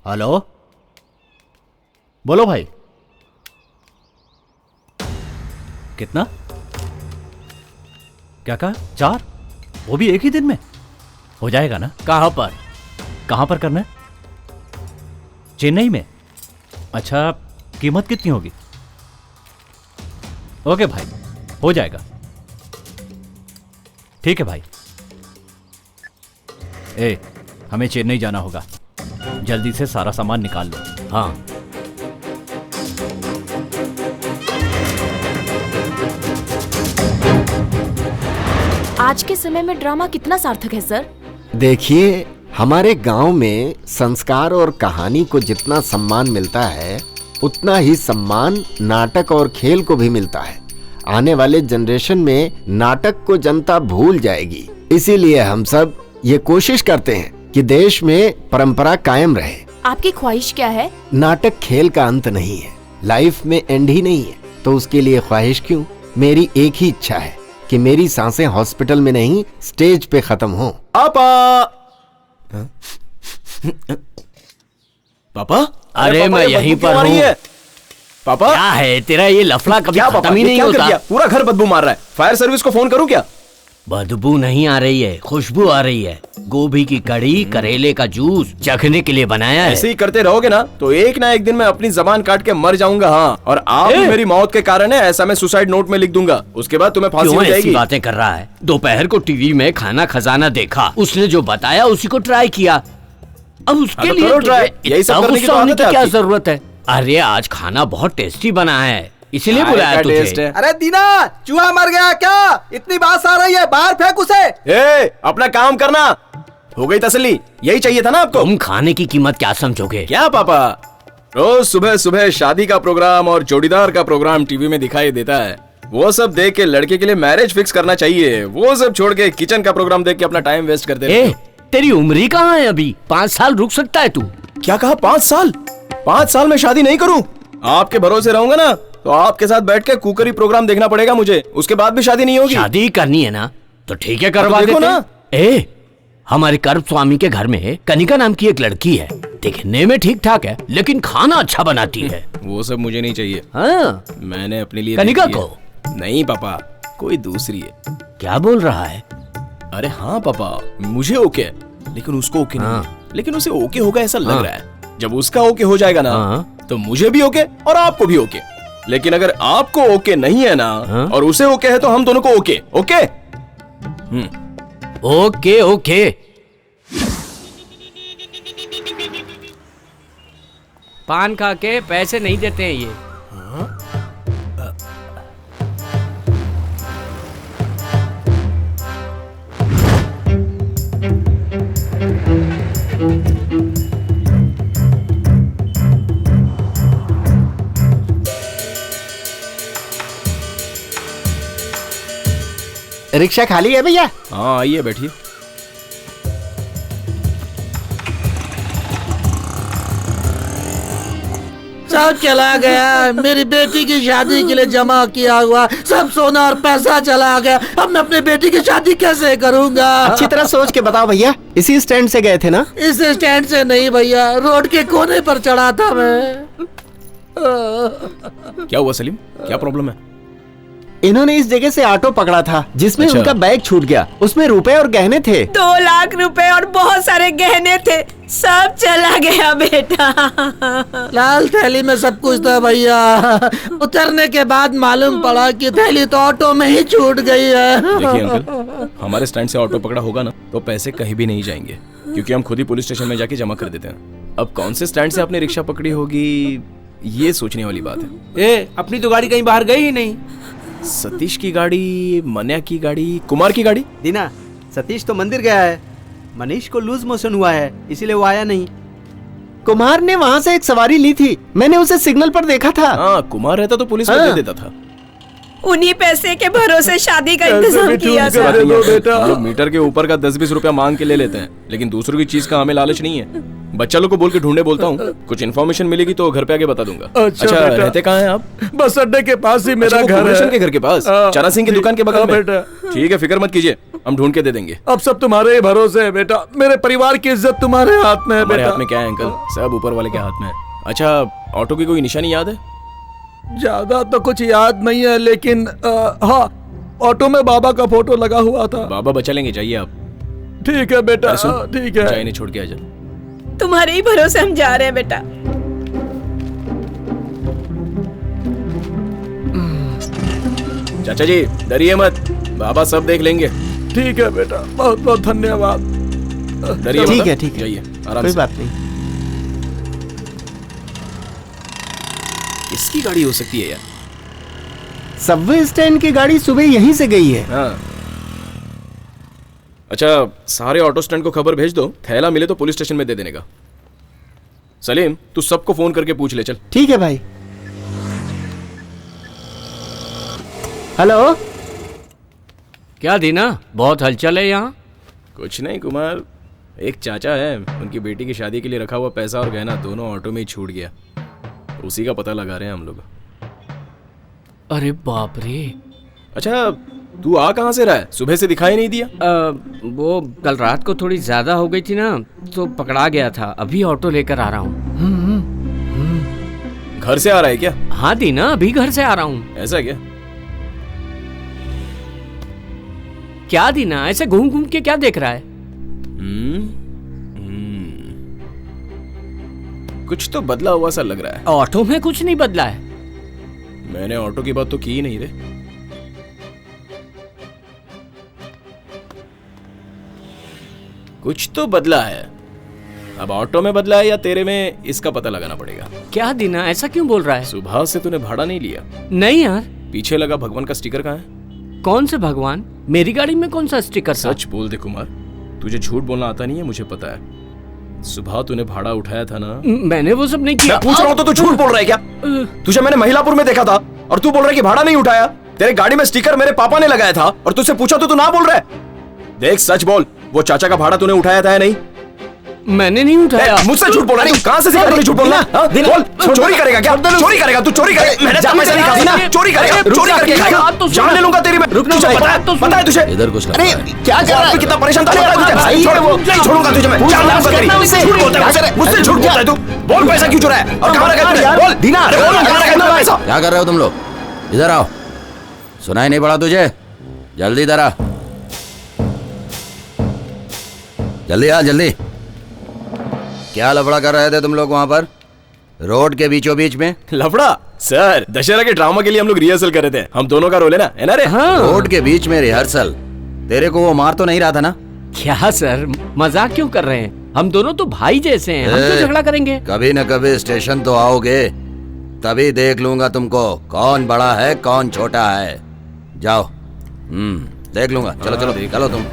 S5: हेलो, बोलो भाई। कितना? क्या कहा? 4? वो भी एक ही दिन में हो जाएगा ना?
S10: कहाँ पर?
S5: कहाँ पर करना है? चेन्नई में? अच्छा, कीमत कितनी होगी? ओके भाई, हो जाएगा। ठीक है भाई। हमें चेन्नई जाना होगा, जल्दी से सारा सामान निकाल लो। हाँ।
S2: आज के समय में ड्रामा कितना सार्थक है सर?
S11: देखिए, हमारे गांव में संस्कार और कहानी को जितना सम्मान मिलता है, उतना ही सम्मान नाटक और खेल को भी मिलता है। आने वाले जनरेशन में नाटक को जनता भूल जाएगी। इसीलिए हम सब ये कोशिश करते हैं कि देश में परंपरा कायम रहे।
S2: आपकी ख्वाहिश क्या है?
S11: नाटक खेल का अंत नहीं है, लाइफ में एंड ही नहीं है, तो उसके लिए ख्वाहिश क्यों? मेरी एक ही इच्छा है कि मेरी सांसें हॉस्पिटल में नहीं, स्टेज पे खत्म हो।
S4: पापा?
S10: अरे मैं यहीं पर हूँ।
S4: पापा
S10: क्या है तेरा ये लफड़ा? कभी खत्म ही नहीं होता।
S4: पूरा घर बदबू मार रहा है। फायर सर्विस को फोन करूं क्या?
S10: बदबू नहीं आ रही है, खुशबू आ रही है। गोभी की कड़ी, करेले का जूस चखने के लिए बनाया है।
S4: ऐसे ही करते रहोगे ना तो एक ना एक दिन मैं अपनी जबान काट के मर जाऊंगा। हाँ, और आप मेरी मौत के कारण है ऐसा मैं सुसाइड नोट में लिख दूंगा। उसके बाद तुम्हें फांसी हो जाएगी।
S10: ऐसी बातें कर रहा है? दोपहर को टीवी में खाना खजाना देखा, उसने जो बताया उसी को ट्राई किया। अब उसके लिए
S4: यही सब करने की
S10: क्या जरूरत है? अरे आज खाना बहुत टेस्टी बना है, इसीलिए बुलाया तुझे।
S8: अरे दीना, चूहा मर गया क्या? इतनी बात आ रही है, बाहर फेंक उसे।
S4: अपना काम करना। हो गई तसल्ली? यही चाहिए था ना आपको?
S10: तुम खाने की कीमत क्या समझोगे?
S4: क्या पापा, रोज सुबह सुबह शादी का प्रोग्राम और जोड़ीदार का प्रोग्राम टीवी में दिखाई देता है। वो सब देख के लड़के के लिए मैरिज फिक्स करना चाहिए। वो सब छोड़ के किचन का प्रोग्राम देख के अपना टाइम वेस्ट कर दे।
S10: तेरी उम्र ही कहाँ है अभी? 5 साल रुक सकता है तू।
S4: क्या कहा? 5 साल? 5 साल में शादी नहीं करूं? आपके भरोसे रहूंगा ना तो आपके साथ बैठ के कुकरी प्रोग्राम देखना पड़ेगा मुझे। उसके बाद भी शादी नहीं होगी।
S10: शादी करनी है ना तो ठीक है, करवा देते ना। हमारे कर्म स्वामी के घर में कनिका नाम की एक लड़की है, दिखने में ठीक ठाक है लेकिन खाना अच्छा बनाती है।
S4: वो सब मुझे नहीं चाहिए।
S10: हाँ?
S4: मैंने अपने लिए
S10: कनिका को?
S4: नहीं पापा, कोई दूसरी है।
S10: क्या बोल रहा है?
S4: अरे हाँ पापा, मुझे ओके है लेकिन उसको ओके नहीं है। लेकिन उसे ओके होगा ऐसा लग रहा है। जब उसका ओके हो जाएगा ना तो मुझे भी ओके और आपको भी ओके। लेकिन अगर आपको ओके नहीं है ना और उसे ओके है तो हम दोनों को ओके। Okay
S10: okay okay. पान खा के पैसे नहीं देते हैं ये।
S11: रिक्शा खाली है भैया?
S4: हाँ आइए बैठिए।
S12: सब चला गया, मेरी बेटी की शादी के लिए जमा किया हुआ सब सोना और पैसा चला गया। अब मैं अपनी बेटी की शादी कैसे करूंगा?
S11: अच्छी तरह सोच के बताओ भैया। इसी स्टैंड से गए थे ना?
S12: इस स्टैंड से नहीं भैया, रोड के कोने पर चढ़ा था मैं।
S4: क्या हुआ सलीम, क्या प्रॉब्लम है?
S11: इन्होंने इस जगह से ऑटो पकड़ा था जिसमें
S4: अच्छा।
S11: उनका बैग छूट गया। उसमें रुपए और गहने थे।
S2: 2 लाख रुपए और बहुत सारे गहने थे, सब चला गया बेटा।
S12: लाल थैली में सब कुछ था भैया। उतरने के बाद मालूम पड़ा कि थैली तो ऑटो में ही छूट गई है।
S4: देखिए अंकल, हमारे स्टैंड से ऑटो पकड़ा होगा ना तो पैसे कहीं भी नहीं जाएंगे, क्योंकि हम खुद ही पुलिस स्टेशन में जाके जमा कर देते हैं। अब कौन से स्टैंड से आपने रिक्शा पकड़ी होगी, ये सोचने वाली बात है।
S8: अपनी तो गाड़ी कहीं बाहर गई ही नहीं।
S4: सतीश की गाड़ी, मन्या की गाड़ी, कुमार की गाड़ी?
S8: दीना, सतीश तो मंदिर गया है, मनीष को लूज मोशन हुआ है इसीलिए वो आया नहीं।
S11: कुमार ने वहाँ से एक सवारी ली थी, मैंने उसे सिग्नल पर देखा था।
S4: हाँ, कुमार रहता तो पुलिस में दे देता था।
S2: उन्हीं पैसे के भरोसे शादी का इंतजाम किया था।
S4: हम लोग मीटर के ऊपर का 10-20 रुपया मांग के ले लेते हैं, लेकिन दूसरों की चीज का हमें लालच नहीं है। बच्चा लोग को बोल के ढूंढने बोलता हूँ, कुछ इन्फॉर्मेशन मिलेगी तो घर पे आके बता दूंगा।
S6: अच्छा
S4: अच्छा रहते कहाँ हैं आप?
S6: बस अड्डे के पास ही मेरा
S4: अच्छा,
S6: घर है।
S4: के घर के पास, चना सिंह की दुकान के बगल में। ठीक है, फिक्र मत कीजिए, हम ढूंढ के दे देंगे।
S6: अब सब तुम्हारे ही भरोसे है बेटा, मेरे परिवार की इज्जत तुम्हारे हाथ में है
S4: हमारे
S6: बेटा।
S4: हाथ में क्या है अंकल, सब ऊपर वाले के हाथ में है। अच्छा, ऑटो की कोई निशानी याद है?
S6: ज्यादा तो कुछ याद नहीं है, लेकिन हाँ, ऑटो में बाबा का फोटो लगा हुआ था।
S4: बाबा बचा लेंगे, जाइए आप।
S6: ठीक है बेटा, ठीक है।
S4: चाय नहीं छोड़ के आ जा।
S2: तुम्हारे ही भरोसे हम जा रहे हैं बेटा।
S4: चाचा जी डरिए मत, बाबा सब देख लेंगे।
S6: ठीक है बेटा, बहुत बहुत धन्यवाद।
S4: डरिए मत।
S11: ठीक है, ठीक है,
S4: जाइए आराम
S11: कोई
S4: से।
S11: बात नहीं।
S4: इसकी गाड़ी हो सकती है यार।
S11: सबवे स्टैंड की गाड़ी सुबह यहीं से गई है।
S4: हाँ। अच्छा, सारे ऑटो स्टैंड को खबर भेज दो, थैला मिले तो पुलिस स्टेशन में दे देने का। सलीम, तू सबको फोन करके पूछ ले, चल।
S11: ठीक है भाई। हेलो,
S10: क्या दीना, बहुत हलचल है यहाँ?
S4: कुछ नहीं कुमार, एक चाचा है, उनकी बेटी की शादी के लिए रखा हुआ पैसा और गहना दोनों ऑटो में ही छूट गया। उसी का पता लगा रहे हैं हम लोग।
S10: अरे बाप रे।
S4: अच्छा, तू आ कहाँ से रहा है? सुबह से दिखाई नहीं दिया।
S10: वो कल रात को थोड़ी ज्यादा हो गई थी ना, तो पकड़ा गया था। अभी ऑटो लेकर आ रहा हूँ।
S4: घर से आ रहा है क्या?
S10: हाँ दीना, अभी घर से आ रहा हूँ।
S4: ऐसा क्या?
S10: क्या दीना, ऐसे घूम घूम के क्या देख रहा है?
S4: कुछ तो बदला हुआ सा लग रहा है।
S10: ऑटो में कुछ नहीं बदला है।
S4: मैंने ऑटो की बात तो की ही नहीं रे। कुछ तो बदला है। अब ऑटो में बदला है या तेरे में, इसका पता लगाना पड़ेगा।
S10: क्या दीना, ऐसा क्यों बोल रहा है?
S4: सुबह से तूने भाड़ा नहीं लिया?
S10: नहीं यार।
S4: पीछे लगा भगवान का स्टिकर कहाँ है?
S10: कौन से भगवान? मेरी गाड़ी में कौन सा स्टिकर था?
S4: सच बोल दे कुमार, तुझे झूठ बोलना आता नहीं है, मुझे पता है। सुबह तूने भाड़ा उठाया था ना?
S10: मैंने वो सब नहीं किया।
S4: मैं पूछ रहा हूँ तो तू झूठ बोल रहा है क्या? तुझे मैंने महिलापुर में देखा था और तू बोल रहा है कि भाड़ा नहीं उठाया। तेरे गाड़ी में स्टिकर मेरे पापा ने लगाया था और तुझसे पूछा तो तू ना बोल रहा है। देख सच बोल, वो चाचा का भाड़ा तूने उठाया था या नहीं?
S10: मैंने नहीं उठाया।
S4: मुझसे झूठ बोल रहा है तू? कहां से सीखा तूने झूठ बोलना? बोल, चोरी करेगा क्या? चोरी करेगा तू? चोरी करेगा? मैंने पैसा नहीं खाया ना? चोरी करेगा? चोरी करके खाएगा? जान ले लूंगा तेरी मैं। तुझे पता है तुझे?
S9: इधर कुछ
S11: अरे क्या कर रहा है?
S4: कितना परेशान था? नहीं छोड़ूंगा तुझे मैं। जान ले तेरी। झूठ बोलता है मुझसे, झूठ बोलता है तू। बोल पैसा क्यों चुरा है और कहां रखा है? बोल दीना, बोल कहां रखा है पैसा?
S9: क्या कर रहे हो तुम लोग? इधर आओ। सुनाई नहीं पड़ा तुझे? जल्दी इधर आ, जल्दी आ, जल्दी। क्या लफड़ा कर रहे थे तुम लोग वहां पर रोड के बीचों बीच में?
S4: लफड़ा? सर, दशहरा के ड्रामा के लिए हम लोग रिहर्सल कर रहे थे। हम दोनों का रोल है ना रे?
S10: हाँ।
S9: रोड के बीच में रिहर्सल? तेरे को वो मार तो नहीं रहा था ना?
S10: क्या सर, मजाक क्यों कर रहे हैं? हम दोनों तो भाई जैसे हैं, हम क्यों झगड़ा करेंगे?
S9: कभी न कभी स्टेशन तो आओगे, तभी देख लूंगा तुमको कौन बड़ा है कौन छोटा है। जाओ, देख लूंगा। चलो चलो चलो, तुम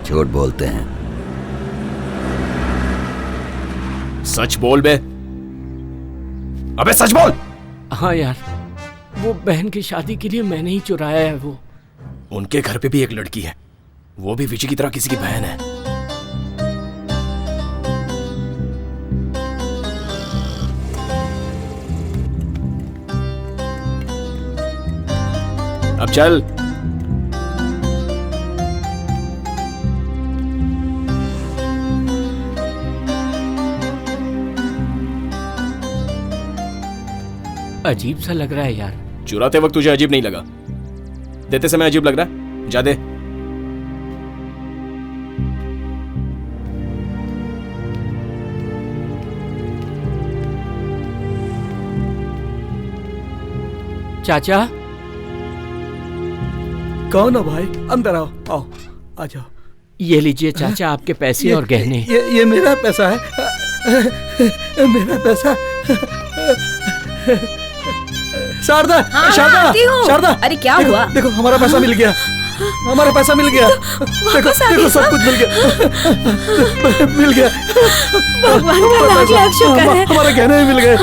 S9: झूठ बोलते हैं।
S4: सच बोल बे। अबे सच बोल।
S10: हाँ यार, वो बहन की शादी के लिए मैंने ही चुराया है वो।
S4: उनके घर पे भी एक लड़की है, वो भी विजय की तरह किसी की बहन है। अब चल।
S10: अजीब सा लग रहा है यार।
S4: चुराते वक्त तुझे अजीब नहीं लगा, देते समय अजीब लग रहा है? जा दे।
S10: चाचा।
S6: कौन हो भाई? अंदर आओ, आओ, आ जाओ।
S10: ये लीजिए चाचा आपके पैसे और गहने।
S6: ये मेरा पैसा है, मेरा पैसा। शारदा, शारदा, शारदा,
S3: अरे क्या
S6: देखो,
S3: हुआ?
S6: देखो हमारा पैसा मिल गया, हमारा पैसा मिल गया। देखो, देखो सब कुछ मिल गया, मिल गया।
S3: भगवान का लाख लाख शुक्र है।
S6: हमारे गहने भी मिल गए।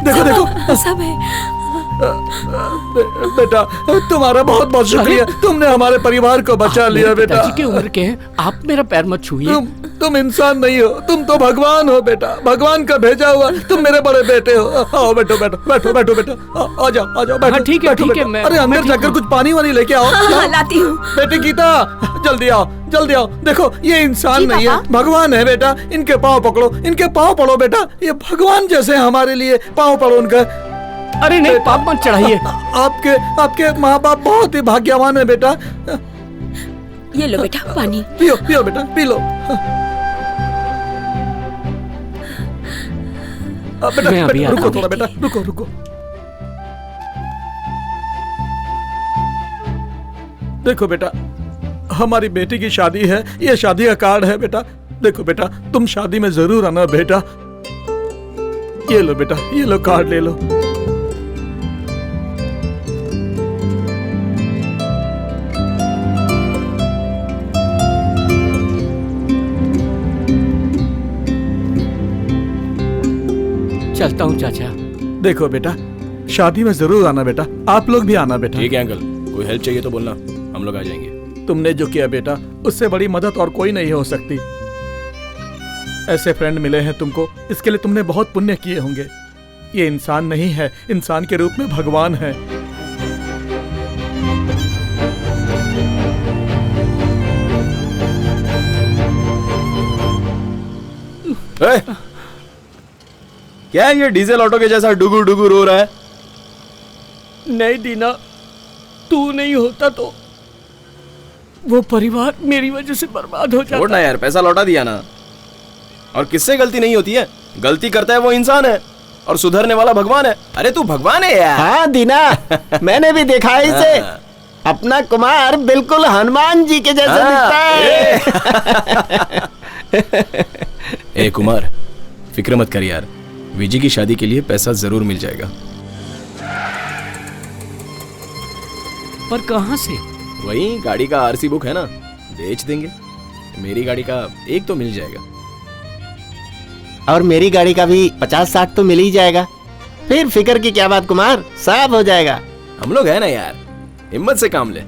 S6: देखो, देखो
S3: सब है।
S6: बेटा तुम्हारा बहुत बहुत शुक्रिया, तुमने हमारे परिवार को बचा लिया बेटा।
S10: पिताजी की उम्र के हैं, आप मेरा पैर मत छूइए।
S6: तुम इंसान नहीं हो, तुम तो भगवान हो बेटा, भगवान का भेजा हुआ। तुम मेरे बड़े बेटे हो। आओ बैठो, बैठो, बैठो, बैठो बेटा। आ जाओ, आ जाओ, बैठो।
S10: ठीक है, ठीक है।
S6: अरे अंदर जाकर कुछ पानी वानी लेके आओ।
S3: लाती हूँ।
S6: बेटी गीता, जल्दी आओ, जल्दी आओ। देखो ये इंसान नहीं है, भगवान है बेटा। इनके पाँव पकड़ो, इनके पाँव पड़ो बेटा। ये भगवान जैसे हमारे लिए, पाँव पड़ो उनका।
S10: अरे नहीं, पाप मत चढ़ाइए।
S6: आपके माँ बाप बहुत ही भाग्यवान है बेटा।
S3: ये लो बेटा पानी।
S6: पियो, पियो बेटा, पी लो। बेटा, बेटा रुको थोड़ा बेटा, रुको, रुको। देखो बेटा, हमारी बेटी की शादी है, ये शादी का कार्ड है बेटा। देखो बेटा, तुम शादी में जरूर आना बेटा। ये लो बेटा, ये लो कार्ड ले लो।
S10: चलता हूँ चाचा।
S6: देखो बेटा, शादी में जरूर आना बेटा, आप लोग भी आना बेटा।
S4: ठीक है अंकल, कोई हेल्प चाहिए तो बोलना, हम लोग आ जाएंगे।
S6: तुमने जो किया बेटा, उससे बड़ी मदद और कोई नहीं हो सकती। ऐसे फ्रेंड मिले हैं तुमको, इसके लिए तुमने बहुत पुण्य किए होंगे। ये इंसान नहीं है, इंसान के रूप में भगवान है।
S4: क्या है ये डीजल ऑटो के जैसा डुगु डुगु रो रहा है?
S10: नहीं दीना, तू नहीं होता तो वो परिवार मेरी वजह से बर्बाद हो जाता।
S4: छोड़ ना यार, पैसा लौटा दिया ना। और किससे गलती नहीं होती है? गलती करता है वो इंसान है और सुधरने वाला भगवान है। अरे तू भगवान है यार।
S11: हाँ दीना, मैंने भी देखा है इसे। अपना कुमार बिल्कुल हनुमान जी के जैसा दिखता है।
S4: ए कुमार, फिक्र मत कर यार, विजय की शादी के लिए पैसा जरूर मिल जाएगा।
S10: पर कहाँ से?
S4: वही गाड़ी का आरसी बुक है ना, बेच देंगे। मेरी गाड़ी का एक तो मिल जाएगा।
S11: और मेरी गाड़ी का भी 50-60 तो मिल ही जाएगा। फिर फिक्र की क्या बात कुमार, सब हो जाएगा।
S4: हम लोग है ना यार, हिम्मत से काम ले।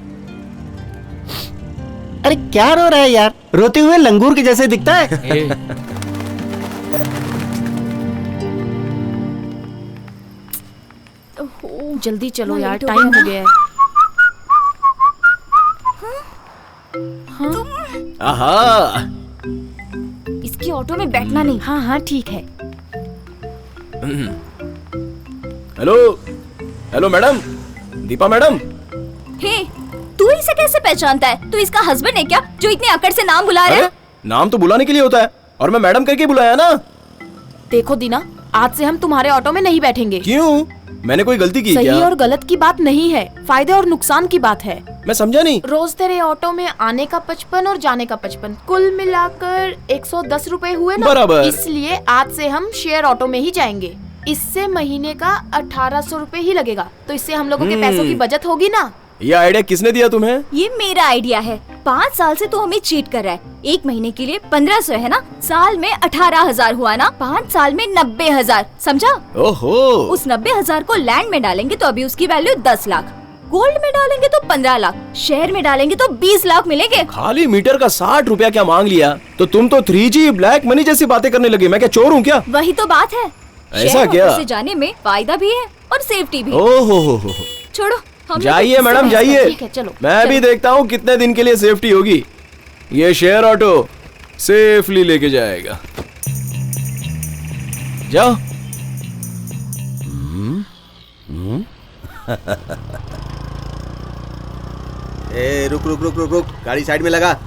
S11: अरे क्या रो रहा है यार, रोते हुए लंगूर के जैसे दिखता है।
S2: जल्दी चलो यार, टाइम हो गया है।
S4: आहा,
S3: इसकी ऑटो में बैठना नहीं।
S2: हाँ हाँ ठीक है।
S4: Hello, hello madam, Deepa madam.
S3: Hey, तू इसे कैसे पहचानता है? तू इसका हस्बैंड है क्या, जो इतने अकड़ से नाम बुला रहा है?
S4: नाम तो बुलाने के लिए होता है, और मैं मैडम करके बुलाया ना।
S2: देखो दीना, आज से हम तुम्हारे ऑटो में नहीं बैठेंगे।
S4: क्यों? मैंने कोई गलती की
S2: सही
S4: क्या?
S2: और गलत की बात नहीं है, फायदे और नुकसान की बात है।
S4: मैं समझा नहीं।
S2: रोज तेरे ऑटो में आने का 55 और जाने का 55, कुल मिलाकर 110 रुपए हुए ना।
S4: बराबर।
S2: इसलिए आज से हम शेयर ऑटो में ही जाएंगे। इससे महीने का 1800 रुपए ही लगेगा, तो इससे हम लोगों के पैसों की बचत होगी ना।
S4: ये आइडिया किसने दिया तुम्हें?
S3: ये मेरा आइडिया है। 5 साल से तू हमें चीट कर रहा है। 1 महीने के लिए 1500 है ना, साल में 18,000 हुआ ना, 5 साल में 90,000, समझा?
S4: ओहो।
S3: उस 90,000 को लैंड में डालेंगे तो अभी उसकी वैल्यू 10 लाख। गोल्ड में डालेंगे तो 15 लाख, शहर में डालेंगे तो 20 लाख मिलेंगे।
S4: खाली मीटर का 60 रुपया क्या मांग लिया, तो तुम तो 3G ब्लैक मनी जैसी बातें करने लगी। मैं क्या चोर हूँ क्या?
S3: वही तो बात है,
S4: ऐसा
S3: शहर
S4: क्या?
S3: से जाने में फायदा भी है और सेफ्टी भी।
S4: ओहो
S3: छोड़ो, हम
S4: जाइए मैडम जाइए,
S3: ठीक है, चलो
S4: मैं भी देखता हूँ कितने दिन के लिए सेफ्टी होगी। ये शेयर ऑटो सेफली लेके जाएगा। जाओ।
S8: ए रुक रुक रुक रुक रुक, गाड़ी साइड में लगा,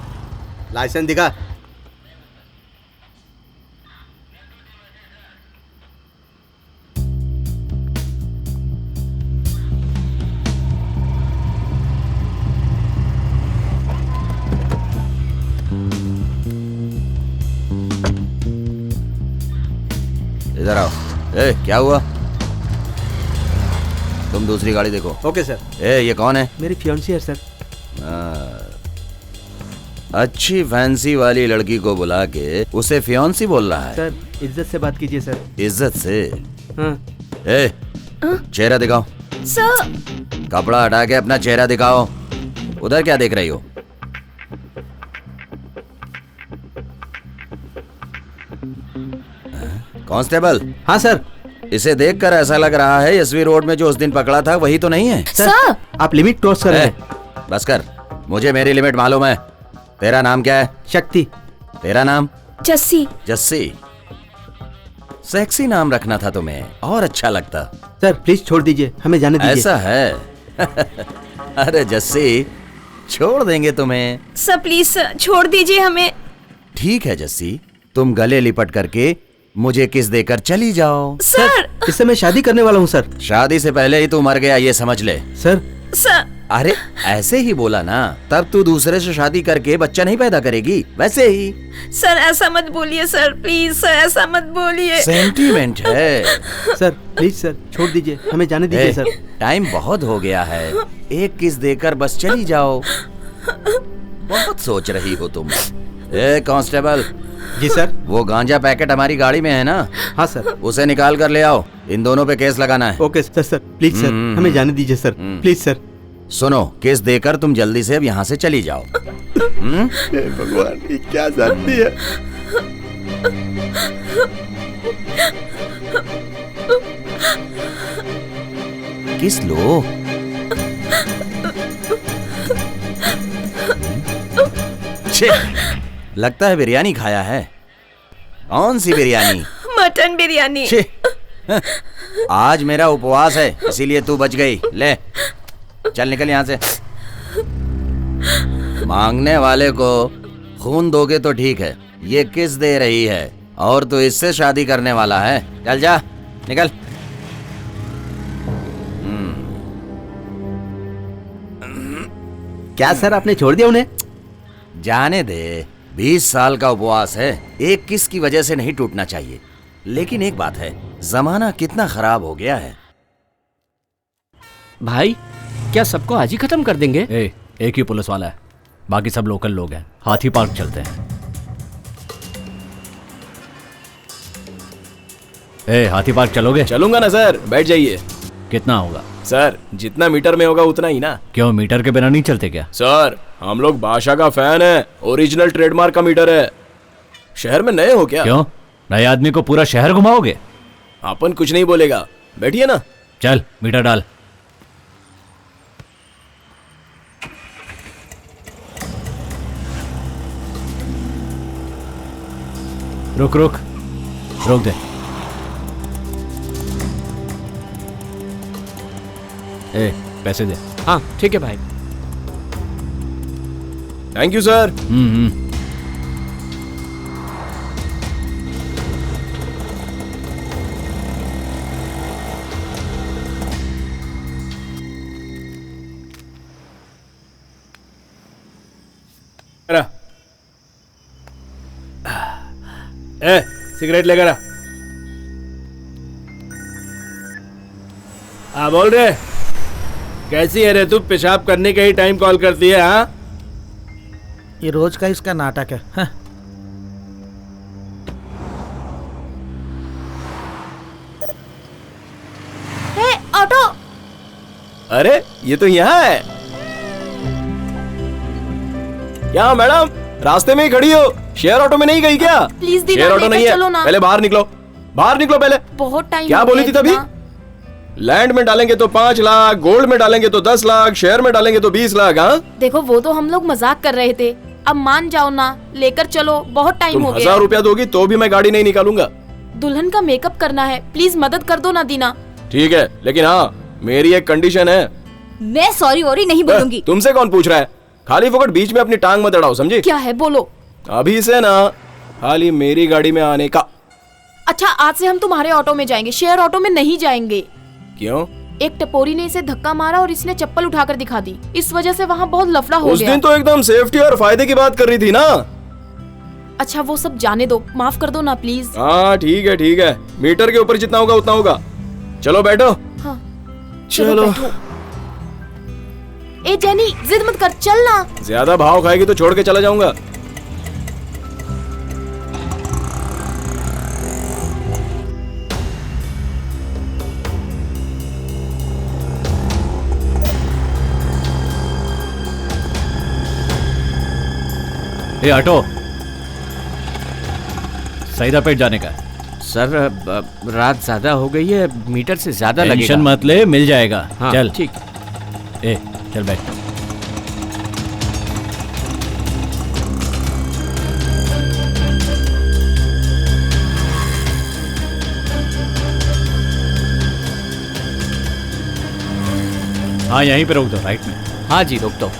S8: लाइसेंस दिखा।
S9: इधर आओ। ए क्या हुआ? तुम दूसरी गाड़ी देखो।
S8: Okay sir.
S9: ए ये कौन है?
S8: मेरी फियांसी है सर।
S9: अच्छी फैंसी वाली लड़की को बुला के उसे फियांसी बोल रहा है?
S8: सर इज्जत से बात कीजिए सर।
S9: इज्जत से?
S8: हाँ।
S9: ए चेहरा दिखाओ।
S3: सर
S9: कपड़ा हटा के अपना चेहरा दिखाओ। उधर क्या देख रही हो? कांस्टेबल।
S8: हाँ सर।
S9: इसे देखकर ऐसा लग रहा है एसवी रोड में जो उस दिन पकड़ा था वही तो नहीं है।
S8: सर आप लिमिट क्रॉस कर रहे हैं।
S9: बस कर, मुझे मेरी लिमिट मालूम है। तेरा नाम क्या है?
S8: शक्ति।
S9: तेरा नाम?
S3: जस्सी।
S9: जस्सी। सेक्सी नाम रखना था तुम्हें, और अच्छा लगता।
S8: सर प्लीज छोड़ दीजिए, हमें जाने दीजिए।
S9: ऐसा है? अरे जस्सी, छोड़ देंगे तुम्हें।
S2: सर प्लीज छोड़ दीजिए हमें।
S9: ठीक है जस्सी, तुम गले लिपट करके मुझे किस देकर चली जाओ।
S2: सर
S8: इससे मैं शादी करने वाला हूँ सर।
S9: शादी से पहले ही तू मर गया, ये समझ ले।
S8: सर
S9: अरे ऐसे ही बोला ना, तब तू दूसरे से शादी करके बच्चा नहीं पैदा करेगी, वैसे ही।
S2: सर ऐसा मत बोलिए सर, प्लीज सर ऐसा मत बोलिए।
S9: सेंटीमेंट है।
S8: सर प्लीज सर छोड़ दीजिए, हमें जाने दीजिए सर।
S9: टाइम बहुत हो गया है, एक किस देकर बस चली जाओ। बहुत सोच रही हो तुम। ए कांस्टेबल।
S8: जी सर।
S9: वो गांजा पैकेट हमारी गाड़ी में है ना?
S8: हाँ सर।
S9: उसे निकाल कर ले आओ, इन दोनों पे केस लगाना है।
S8: Okay sir. Sir please sir हमें जाने दीजिए सर, प्लीज सर।
S9: सुनो, केस देकर तुम जल्दी से अब यहाँ से चली जाओ।
S1: भगवान ये क्या जानती है?
S9: किस लो। लगता है बिरयानी खाया है। कौन सी बिरयानी?
S2: मटन बिरयानी।
S9: आज मेरा उपवास है, इसीलिए तू बच गई। ले चल निकल यहाँ से। मांगने वाले को खून दोगे तो ठीक है, ये किस दे रही है और तू इससे शादी करने वाला है? चल जा निकल।
S8: क्या सर आपने छोड़ दिया उन्हें?
S9: जाने दे, 20 साल का उपवास है, एक किस की वजह से नहीं टूटना चाहिए। लेकिन एक बात है, जमाना कितना खराब हो गया है।
S10: भाई क्या सबको आज ही खत्म कर देंगे?
S5: एक ही पुलिस वाला है, बाकी सब लोकल लोग हैं। हाथी पार्क चलते हैं। हाथी पार्क चलोगे?
S4: चलूंगा ना सर, बैठ जाइए।
S5: कितना होगा?
S4: सर जितना मीटर में होगा उतना ही ना।
S5: क्यों, मीटर के बिना नहीं चलते क्या?
S4: सर हम लोग बादशाह का फैन है, ओरिजिनल ट्रेडमार्क का मीटर है। शहर में नए हो क्या?
S5: क्यों, नए आदमी को पूरा शहर घुमाओगे?
S4: अपन कुछ नहीं बोलेगा, बैठिए ना।
S5: चल मीटर डाल। रुक रुक रोक दे। पैसे दे।
S10: हाँ ठीक है भाई।
S4: Thank you sir. सिगरेट लेकर आ। बोल रहे कैसी है रे तू? पेशाब करने के ही टाइम कॉल करती है? हाँ
S12: ये रोज का इसका नाटक है। हाँ?
S2: ऑटो।
S4: अरे ये तो यहाँ है। क्या मैडम, रास्ते में ही खड़ी हो? शेयर ऑटो में नहीं गई क्या?
S2: प्लीज दीना,
S4: शेयर ऑटो नहीं
S2: चलो
S4: है,
S2: ना।
S4: पहले बाहर निकलो, बाहर निकलो पहले।
S2: बहुत टाइम
S4: क्या बोली थी तभी? लैंड में डालेंगे तो 5 लाख, गोल्ड में डालेंगे तो 10 लाख, शेयर में डालेंगे तो 20 लाख। हाँ,
S2: देखो वो तो हम लोग मजाक कर रहे थे, अब मान जाओ ना, लेकर चलो, बहुत टाइम
S4: तुम
S2: हो गया।
S4: 1000 रुपया दोगी तो भी मैं गाड़ी नहीं निकालूंगा।
S2: दुल्हन का मेकअप करना है, प्लीज मदद कर दो ना दीना।
S4: ठीक है, लेकिन हाँ मेरी एक कंडीशन है।
S3: मैं सॉरी वॉरी नहीं बोलूंगी।
S4: तुमसे कौन पूछ रहा है? खाली फोकट बीच में अपनी टांग मत अड़ाओ, समझी?
S2: क्या है बोलो।
S4: अभी से ना खाली मेरी गाड़ी में आने का।
S2: अच्छा, आज से हम तुम्हारे ऑटो में जाएंगे, शेयर ऑटो में नहीं जाएंगे।
S4: क्यों?
S2: एक टपोरी ने इसे धक्का मारा और इसने चप्पल उठाकर दिखा दी, इस वजह से वहाँ बहुत लफड़ा हो
S4: उस
S2: गया।
S4: दिन तो एकदम सेफ्टी और फायदे की बात कर रही थी ना।
S2: अच्छा वो सब जाने दो, माफ कर दो ना प्लीज।
S4: हाँ ठीक है, मीटर के ऊपर जितना होगा उतना होगा। चलो बैठो।
S2: हाँ
S4: चलो।
S2: ए जेनी, जिद मत कर, चल ना।
S4: ज्यादा भाव खाएगी तो छोड़ के चला जाऊंगा।
S5: ये ऑटो सईदापेट जाने का।
S10: सर रात ज्यादा हो गई है, मीटर से ज्यादा लगेगा।
S5: टेंशन मत ले, मिल जाएगा।
S10: हाँ,
S5: चल
S10: ठीक।
S5: ए चल बैठ। हाँ यहीं पे रोक दो, राइट में।
S10: हाँ जी रोक दो।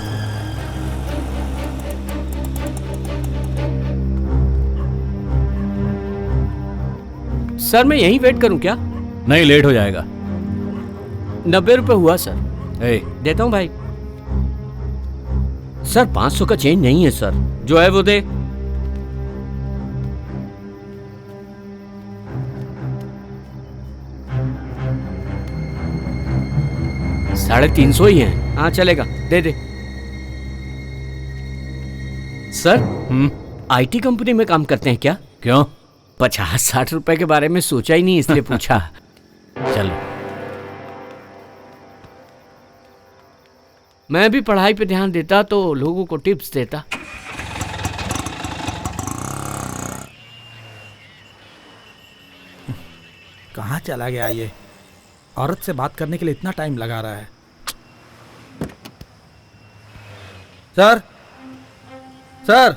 S10: सर मैं यहीं वेट करूं क्या?
S5: नहीं, लेट हो जाएगा।
S10: 90 रुपए हुआ सर।
S5: ए
S10: देता हूं भाई। सर 500 का चेंज नहीं है सर, जो है वो दे। $350 ही है। हाँ चलेगा, दे दे। सर आईटी कंपनी में काम करते हैं क्या?
S5: क्यों?
S10: 50-60 रुपए के बारे में सोचा ही नहीं, इसलिए पूछा।
S5: चलो।
S10: मैं भी पढ़ाई पे ध्यान देता तो लोगों को टिप्स देता।
S6: कहाँ चला गया ये? औरत से बात करने के लिए इतना टाइम लगा रहा है। सर सर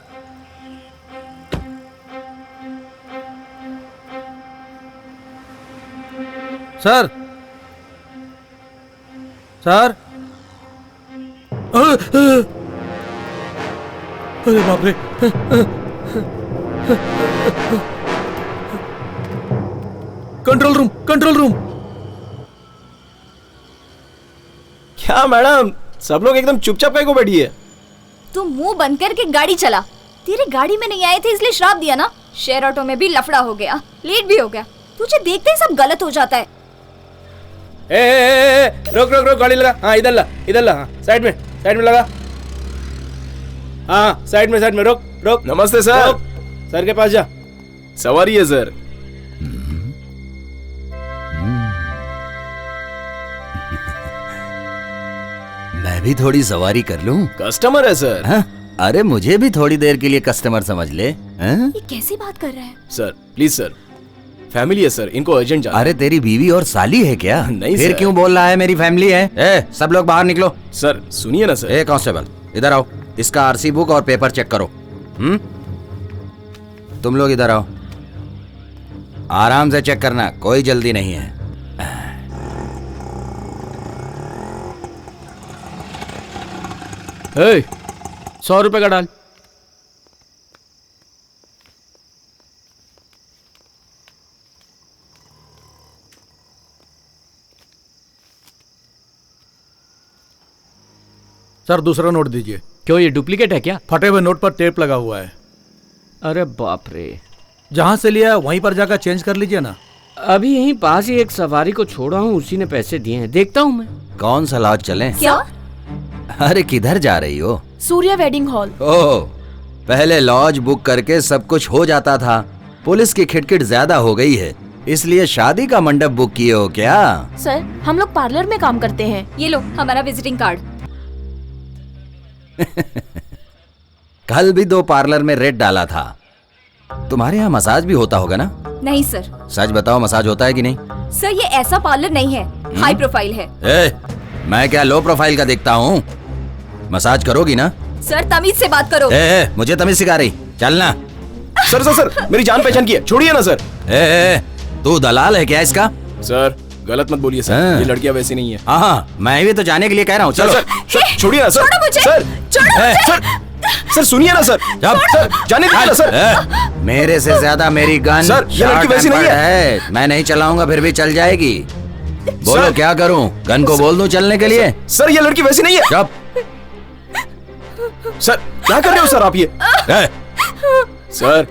S6: सर सर, अरे बाप रे। Control room, control room.
S4: क्या मैडम, सब लोग एकदम चुपचाप काहे को बैठी है?
S3: तू मुंह बंद करके गाड़ी चला। तेरी गाड़ी में नहीं आए थे इसलिए श्राप दिया ना। शेयर ऑटो में भी लफड़ा हो गया, लेट भी हो गया। तुझे देखते ही सब गलत हो जाता है।
S12: रोक रोक रोक, गाड़ी लगा। हाँ इधर ला, इधर ला। हाँ साइड में लगा। हाँ साइड में रोक रोक।
S4: नमस्ते सर।
S12: रोक। सर के पास जा।
S4: सवारी है सर।
S9: मैं भी थोड़ी सवारी कर लूं?
S4: कस्टमर है सर।
S9: हाँ? अरे मुझे भी थोड़ी देर के लिए कस्टमर समझ ले। हाँ?
S3: ये कैसी बात कर रहा है?
S4: सर प्लीज सर, फैमिली है सर, इनको अर्जेंट जाना।
S9: अरे तेरी बीवी और साली है क्या?
S4: नहीं
S9: फिर
S4: सर।
S9: क्यों बोल रहा है मेरी फैमिली है? ए, सब लोग बाहर निकलो।
S4: सर सुनिए ना सर।
S9: ए कांस्टेबल, इधर आओ। इसका आरसी बुक और पेपर चेक करो। तुम लोग इधर आओ। आराम से चेक करना, कोई जल्दी नहीं है।
S10: ए, 100 रुपए का डाल।
S6: सर दूसरा नोट दीजिए।
S10: क्यों, ये डुप्लीकेट है क्या?
S6: फटे हुए नोट पर टेप लगा हुआ है।
S10: अरे बाप रे।
S6: जहां से लिया वहीं पर जाकर चेंज कर लीजिए ना।
S10: अभी यहीं पास ही एक सवारी को छोड़ा हूँ, उसी ने पैसे दिए हैं। देखता हूँ मैं।
S9: कौन सा लॉज चले?
S3: क्या?
S9: अरे किधर जा रही हो?
S2: Surya wedding hall.
S9: ओह, पहले लॉज बुक करके सब कुछ हो जाता था। पुलिस की खिटखिट ज्यादा हो गई है। इसलिए शादी का मंडप बुक किए हो क्या?
S2: सर हम लोग पार्लर में काम करते हैं।
S3: ये लो हमारा विजिटिंग कार्ड।
S9: कल भी 2 पार्लर में रेट डाला था। तुम्हारे यहाँ मसाज भी होता होगा ना?
S3: नहीं सर।
S9: सच बताओ, मसाज होता है कि नहीं?
S3: सर ये ऐसा पार्लर नहीं है, हाई प्रोफाइल है।
S9: मैं क्या लो प्रोफाइल का देखता हूँ? मसाज करोगी ना?
S3: सर तमीज से बात करो।
S9: मुझे तमीज सिखा रही, चलना।
S4: सर सर सर मेरी जान पहचान की है, छोड़िए ना सर।
S9: तू दलाल है क्या इसका?
S4: सर गलत मत बोलिए सर, ये लड़कियां वैसी नहीं है।
S9: हाँ मैं भी तो जाने के लिए कह रहा हूँ। चलो
S4: सर छोड़िए ना सर।
S3: छोड़ो मुझे,
S4: सर
S3: छोड़ो
S4: सर सुनिए ना सर, सर जाने दीजिए ना सर।
S9: मेरे से ज्यादा मेरी गन
S4: सर ये लड़की वैसी नहीं है।
S9: मैं नहीं चलाऊंगा फिर भी चल जाएगी। बोलो क्या करूं? गन को बोल दूं चलने के लिए?
S4: सर ये लड़की वैसी नहीं है। सर क्या कर रहे हो सर आप ये? सर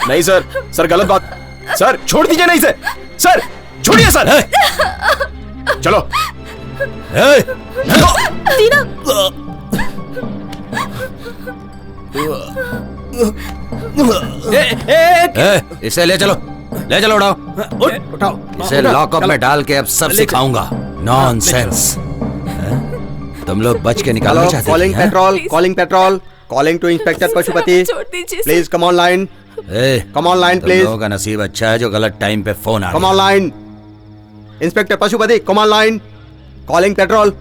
S4: नहीं सर, सर गलत बात। सर छोड़ दीजिए ना इसे। सर छोड़िए सर। चलो
S2: दीना।
S9: इसे ले चलो, ले चलो, उठाओ। इसे लॉकअप में डाल के अब सब सिखाऊंगा। नॉनसेंस। तुम लोग बच के निकालना चाहते हैं?
S8: Calling patrol, calling patrol, calling to inspector Pashupati. Please come on line, come on line please.
S9: लोगों का नसीब अच्छा है जो गलत टाइम पे फोन आ।
S8: Come on line. Inspector Pashupati come on line. Calling patrol.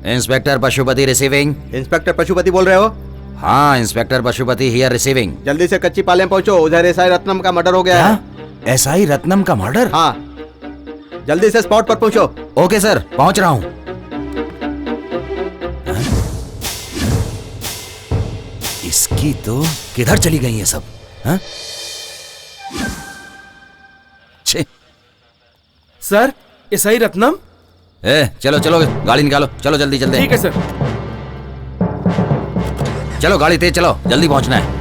S9: Inspector Pashupati receiving.
S8: Inspector Pashupati बोल रहे हो?
S9: हाँ इंस्पेक्टर पशुपति हियर रिसीविंग।
S8: जल्दी से कच्ची पालें पहुंचो, उधर एसआई रत्नम का मर्डर हो गया है।
S9: एसआई रत्नम का मर्डर?
S8: हाँ जल्दी से स्पॉट पर पहुंचो।
S9: ओके सर, पहुंच रहा हूँ। इसकी तो किधर चली गई ये सब? हाँ?
S4: Sir SI Ratnam.
S9: चलो चलो गाड़ी निकालो, चलो जल्दी जल्दी।
S4: ठीक है सर।
S9: चलो गाड़ी तेज चलो, जल्दी पहुंचना है।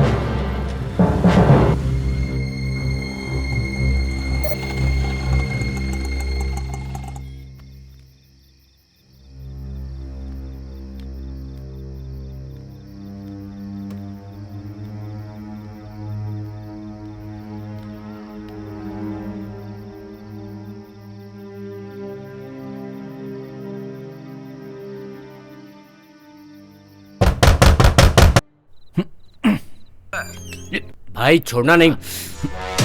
S10: भाई छोड़ना नहीं,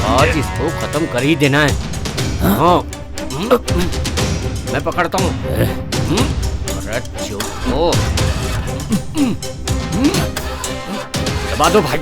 S10: आज इसको खत्म कर ही देना है। हाँ मैं पकड़ता हूँ। अरे चुप हो, दबा दो भाई।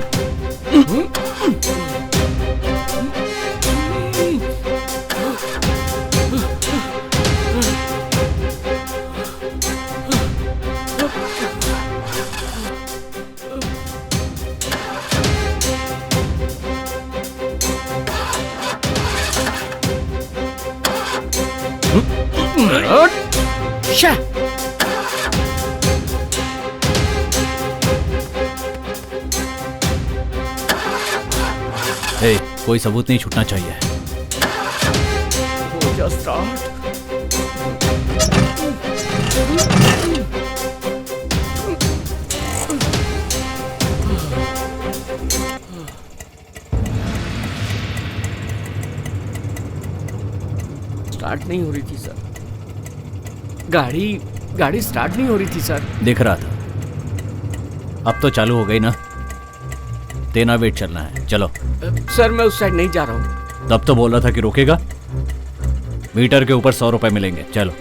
S5: कोई सबूत नहीं छूटना चाहिए।
S10: स्टार्ट नहीं हो रही थी सर, गाड़ी स्टार्ट नहीं हो रही थी सर।
S5: देख रहा था, अब तो चालू हो गई ना। तेना वेट चलना है, चलो।
S10: सर मैं उस साइड नहीं जा रहा हूँ।
S5: तब तो बोल रहा था कि रोकेगा। मीटर के ऊपर 100 रुपए मिलेंगे, चलो।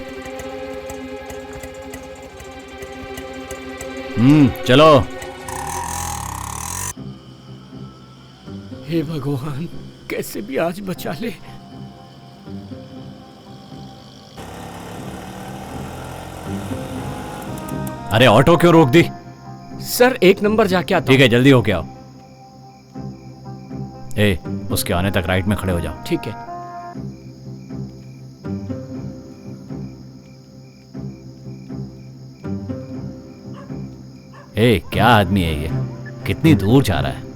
S5: चलो।
S10: हे भगवान, कैसे भी आज बचा ले।
S5: अरे ऑटो क्यों रोक दी?
S10: सर 1 नंबर जाके आता हूं।
S5: ठीक है, जल्दी होके आओ। उसके आने तक राइट में खड़े हो जाओ।
S10: ठीक है।
S5: क्या आदमी है ये, कितनी दूर जा रहा है।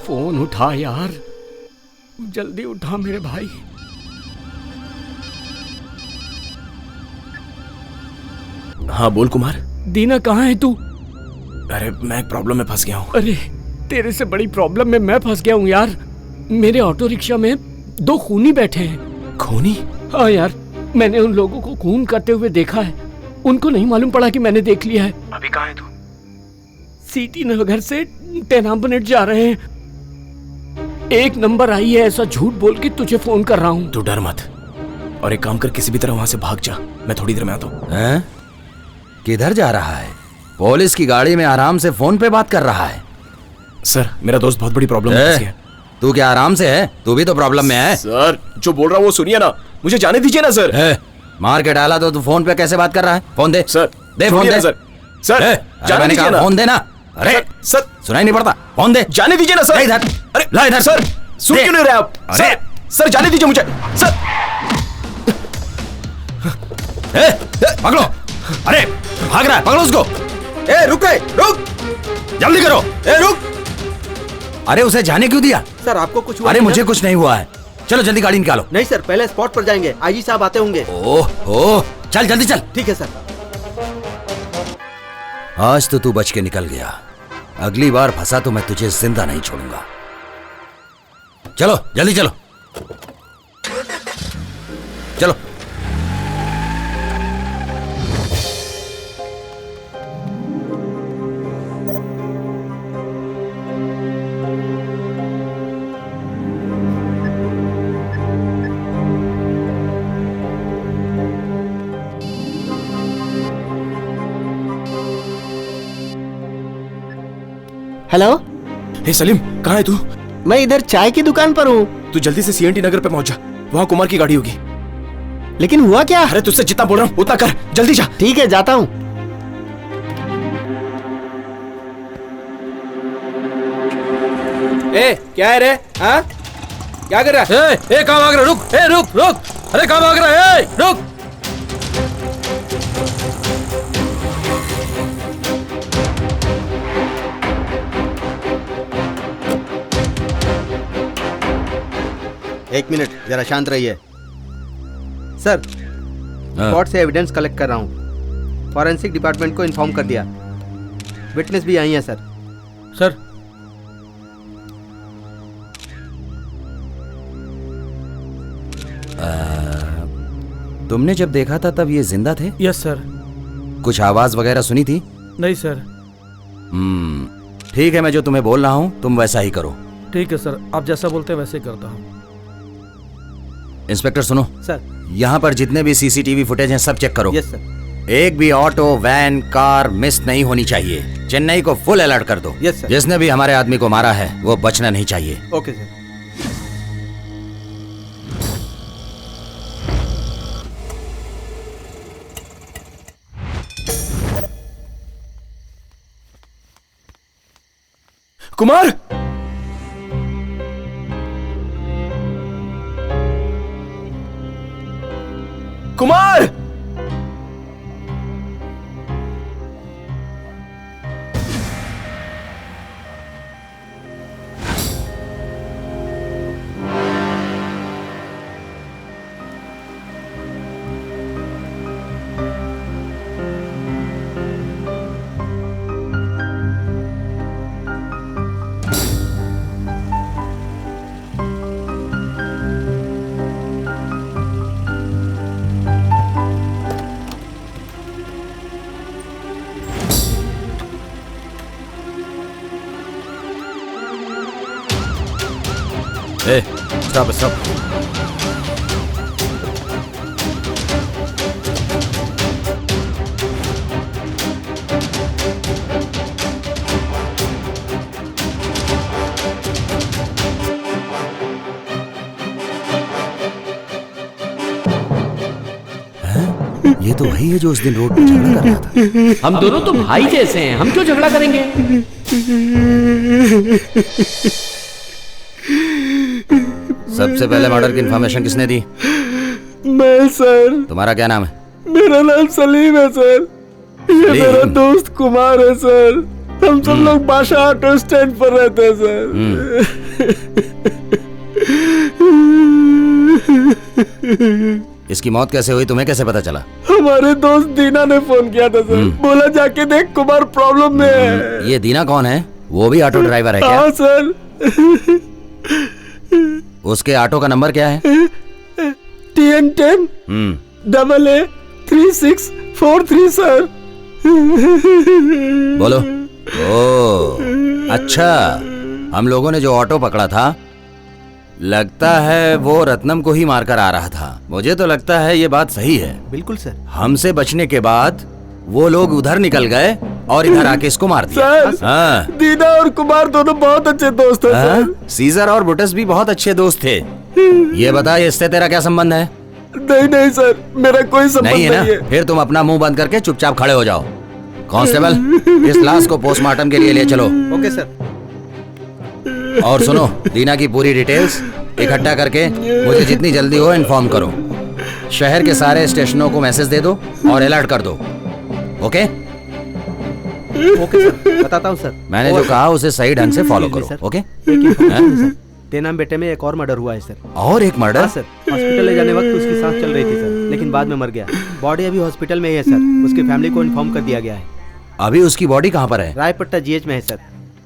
S10: फोन उठा यार, जल्दी उठा मेरे भाई।
S4: हाँ बोल कुमार।
S13: दीना कहाँ है तू?
S4: अरे मैं एक प्रॉब्लम में फंस गया हूँ।
S13: अरे तेरे से बड़ी प्रॉब्लम में मैं फंस गया हूँ यार। मेरे ऑटो रिक्शा में 2 खूनी बैठे हैं।
S4: खूनी?
S13: हाँ यार, मैंने उन लोगों को खून करते हुए देखा है। उनको नहीं मालूम पड़ा कि मैंने देख लिया है।
S4: अभी कहाँ है तू?
S13: सीटी नगर से टेनाम्बनेट जा रहे हैं। 1 नंबर आई है ऐसा झूठ बोल के तुझे फोन कर रहा हूँ।
S4: तू डर मत और एक काम कर, किसी भी तरह वहां से भाग जा। मैं थोड़ी देर में आता हूँ।
S9: किधर जा रहा है? पुलिस की गाड़ी में आराम से फोन पे बात कर रहा है।
S4: सर मेरा दोस्त बहुत बड़ी प्रॉब्लम में फंस गया।
S9: तू क्या आराम से है? तू भी तो प्रॉब्लम में है।
S4: सर जो बोल रहा हूँ वो सुनिए ना, मुझे जाने दीजिए ना सर।
S9: मार के डाला तो तू फोन पे कैसे बात कर रहा है? फोन दे
S4: सर।
S9: दे फोन दे
S4: सर। सर
S9: जाने दीजिए ना। फोन दे ना। अरे
S4: सर
S9: सुनाई नहीं पड़ता, फोन दे।
S4: जाने दीजिए ना सर।
S9: इधर।
S4: अरे
S9: ला इधर।
S4: सर सुन क्यों नहीं रहे आप?
S9: अरे
S4: सर जाने दीजिए मुझे सर।
S9: पकड़ो। अरे भाग रहा है, पकड़ो उसको। रुक जल्दी करो। रुक। अरे उसे जाने क्यों दिया?
S8: सर आपको कुछ हुआ?
S9: अरे मुझे कुछ नहीं हुआ है। चलो जल्दी गाड़ी निकालो।
S8: नहीं सर, पहले स्पॉट पर जाएंगे, आईजी साहब आते होंगे।
S9: ओह चल जल्दी चल।
S8: ठीक है सर।
S9: आज तो तू बच के निकल गया, अगली बार फंसा तो मैं तुझे जिंदा नहीं छोड़ूंगा। चलो जल्दी चलो चलो।
S8: हेलो।
S4: हे सलीम, कहाँ है तू?
S8: मैं इधर चाय की दुकान पर हूँ।
S4: तू जल्दी से सीएनटी नगर पे पहुंच जा, वहाँ कुमार की गाड़ी होगी।
S8: लेकिन हुआ क्या?
S4: अरे तुझसे जितना बोल रहा हूँ उतना कर, जल्दी जा।
S8: ठीक है जाता हूँ।
S12: क्या है रे? हाँ क्या कर रहा है? कहाँ भाग रहा? रुक रुक। अरे कहाँ भाग रहा है? रुक।
S8: एक मिनट जरा शांत रहिए। सर स्पॉट से एविडेंस कलेक्ट कर रहा हूँ। फॉरेंसिक डिपार्टमेंट को इन्फॉर्म कर दिया, विटनेस भी आई है सर।
S6: सर
S9: तुमने जब देखा था तब ये जिंदा थे?
S6: Yes sir.
S9: कुछ आवाज वगैरह सुनी थी?
S6: नहीं सर।
S9: ठीक है, मैं जो तुम्हें बोल रहा हूँ तुम वैसा ही करो।
S6: ठीक है सर, आप जैसा बोलते हैं वैसे ही करता हूँ।
S9: इंस्पेक्टर सुनो
S8: सर,
S9: यहाँ पर जितने भी सीसीटीवी फुटेज हैं सब चेक करो।
S8: Yes sir.
S9: एक भी ऑटो वैन कार मिस नहीं होनी चाहिए। चेन्नई को फुल अलर्ट कर दो।
S8: Yes sir.
S9: जिसने भी हमारे आदमी को मारा है वो बचना नहीं चाहिए।
S8: Okay sir.
S4: Kumar, Kumar,
S9: stop stop. ये तो वही है जो उस दिन रोड पर झगड़ा कर रहा था।
S10: हम दोनों तो भाई जैसे हैं, हम क्यों झगड़ा करेंगे?
S9: सबसे पहले मर्डर की इंफॉर्मेशन किसने दी?
S8: मैं सर।
S9: तुम्हारा क्या नाम है?
S8: मेरा नाम सलीम है सर। ये मेरा दोस्त कुमार है सर। हम सब लोग बादशाह ऑटो स्टैंड पर रहते हैं सर।
S9: इसकी मौत कैसे हुई, तुम्हें कैसे पता चला?
S13: हमारे दोस्त दीना ने फोन किया था सर, बोला जाके देख कुमार प्रॉब्लम में है।
S9: ये दीना कौन है? वो भी ऑटो ड्राइवर है क्या?
S13: हाँ सर।
S9: उसके ऑटो का नंबर क्या है?
S13: TN10 AA3643 sir.
S9: बोलो। ओ अच्छा, हम लोगों ने जो ऑटो पकड़ा था, लगता है वो रत्नम को ही मारकर आ रहा था। मुझे तो लगता है ये बात सही है।
S8: बिल्कुल सर।
S9: हमसे बचने के बाद वो लोग उधर निकल गए और इधर आके इसको मार दिया।
S13: सर,
S9: हाँ।
S13: दीना और कुमार दोनों बहुत अच्छे दोस्त हैं सर।
S9: सीजर और बुटस भी बहुत अच्छे दोस्त थे। ये बता, इससे तेरा क्या संबंध है?
S13: नहीं सर, मेरा कोई संबंध
S9: नहीं है ना? फिर तुम अपना मुंह बंद करके चुपचाप खड़े हो जाओ। कांस्टेबल, इस लाश को पोस्टमार्टम के लिए ले चलो।
S8: Okay sir.
S9: और सुनो, दीना की पूरी डिटेल्स इकट्ठा करके मुझे जितनी जल्दी हो इन्फॉर्म करो। शहर के सारे स्टेशनों को मैसेज दे दो और अलर्ट कर दो। ओके?
S8: ओके सर, बताता हूँ सर।
S9: मैंने जो कहा उसे सही ढंग से फॉलो करो। ओके?
S8: तेनाम बेटे में एक और मर्डर हुआ है सर।
S9: और एक मर्डर?
S8: हाँ सर, हॉस्पिटल ले जाने वक्त उसकी सांस चल रही थी सर, लेकिन बाद में मर गया। बॉडी अभी हॉस्पिटल में ही है सर। उसकी फैमिली को इन्फॉर्म कर दिया गया है।
S9: अभी उसकी बॉडी कहाँ पर है?
S8: रायपट्टा GH में है सर।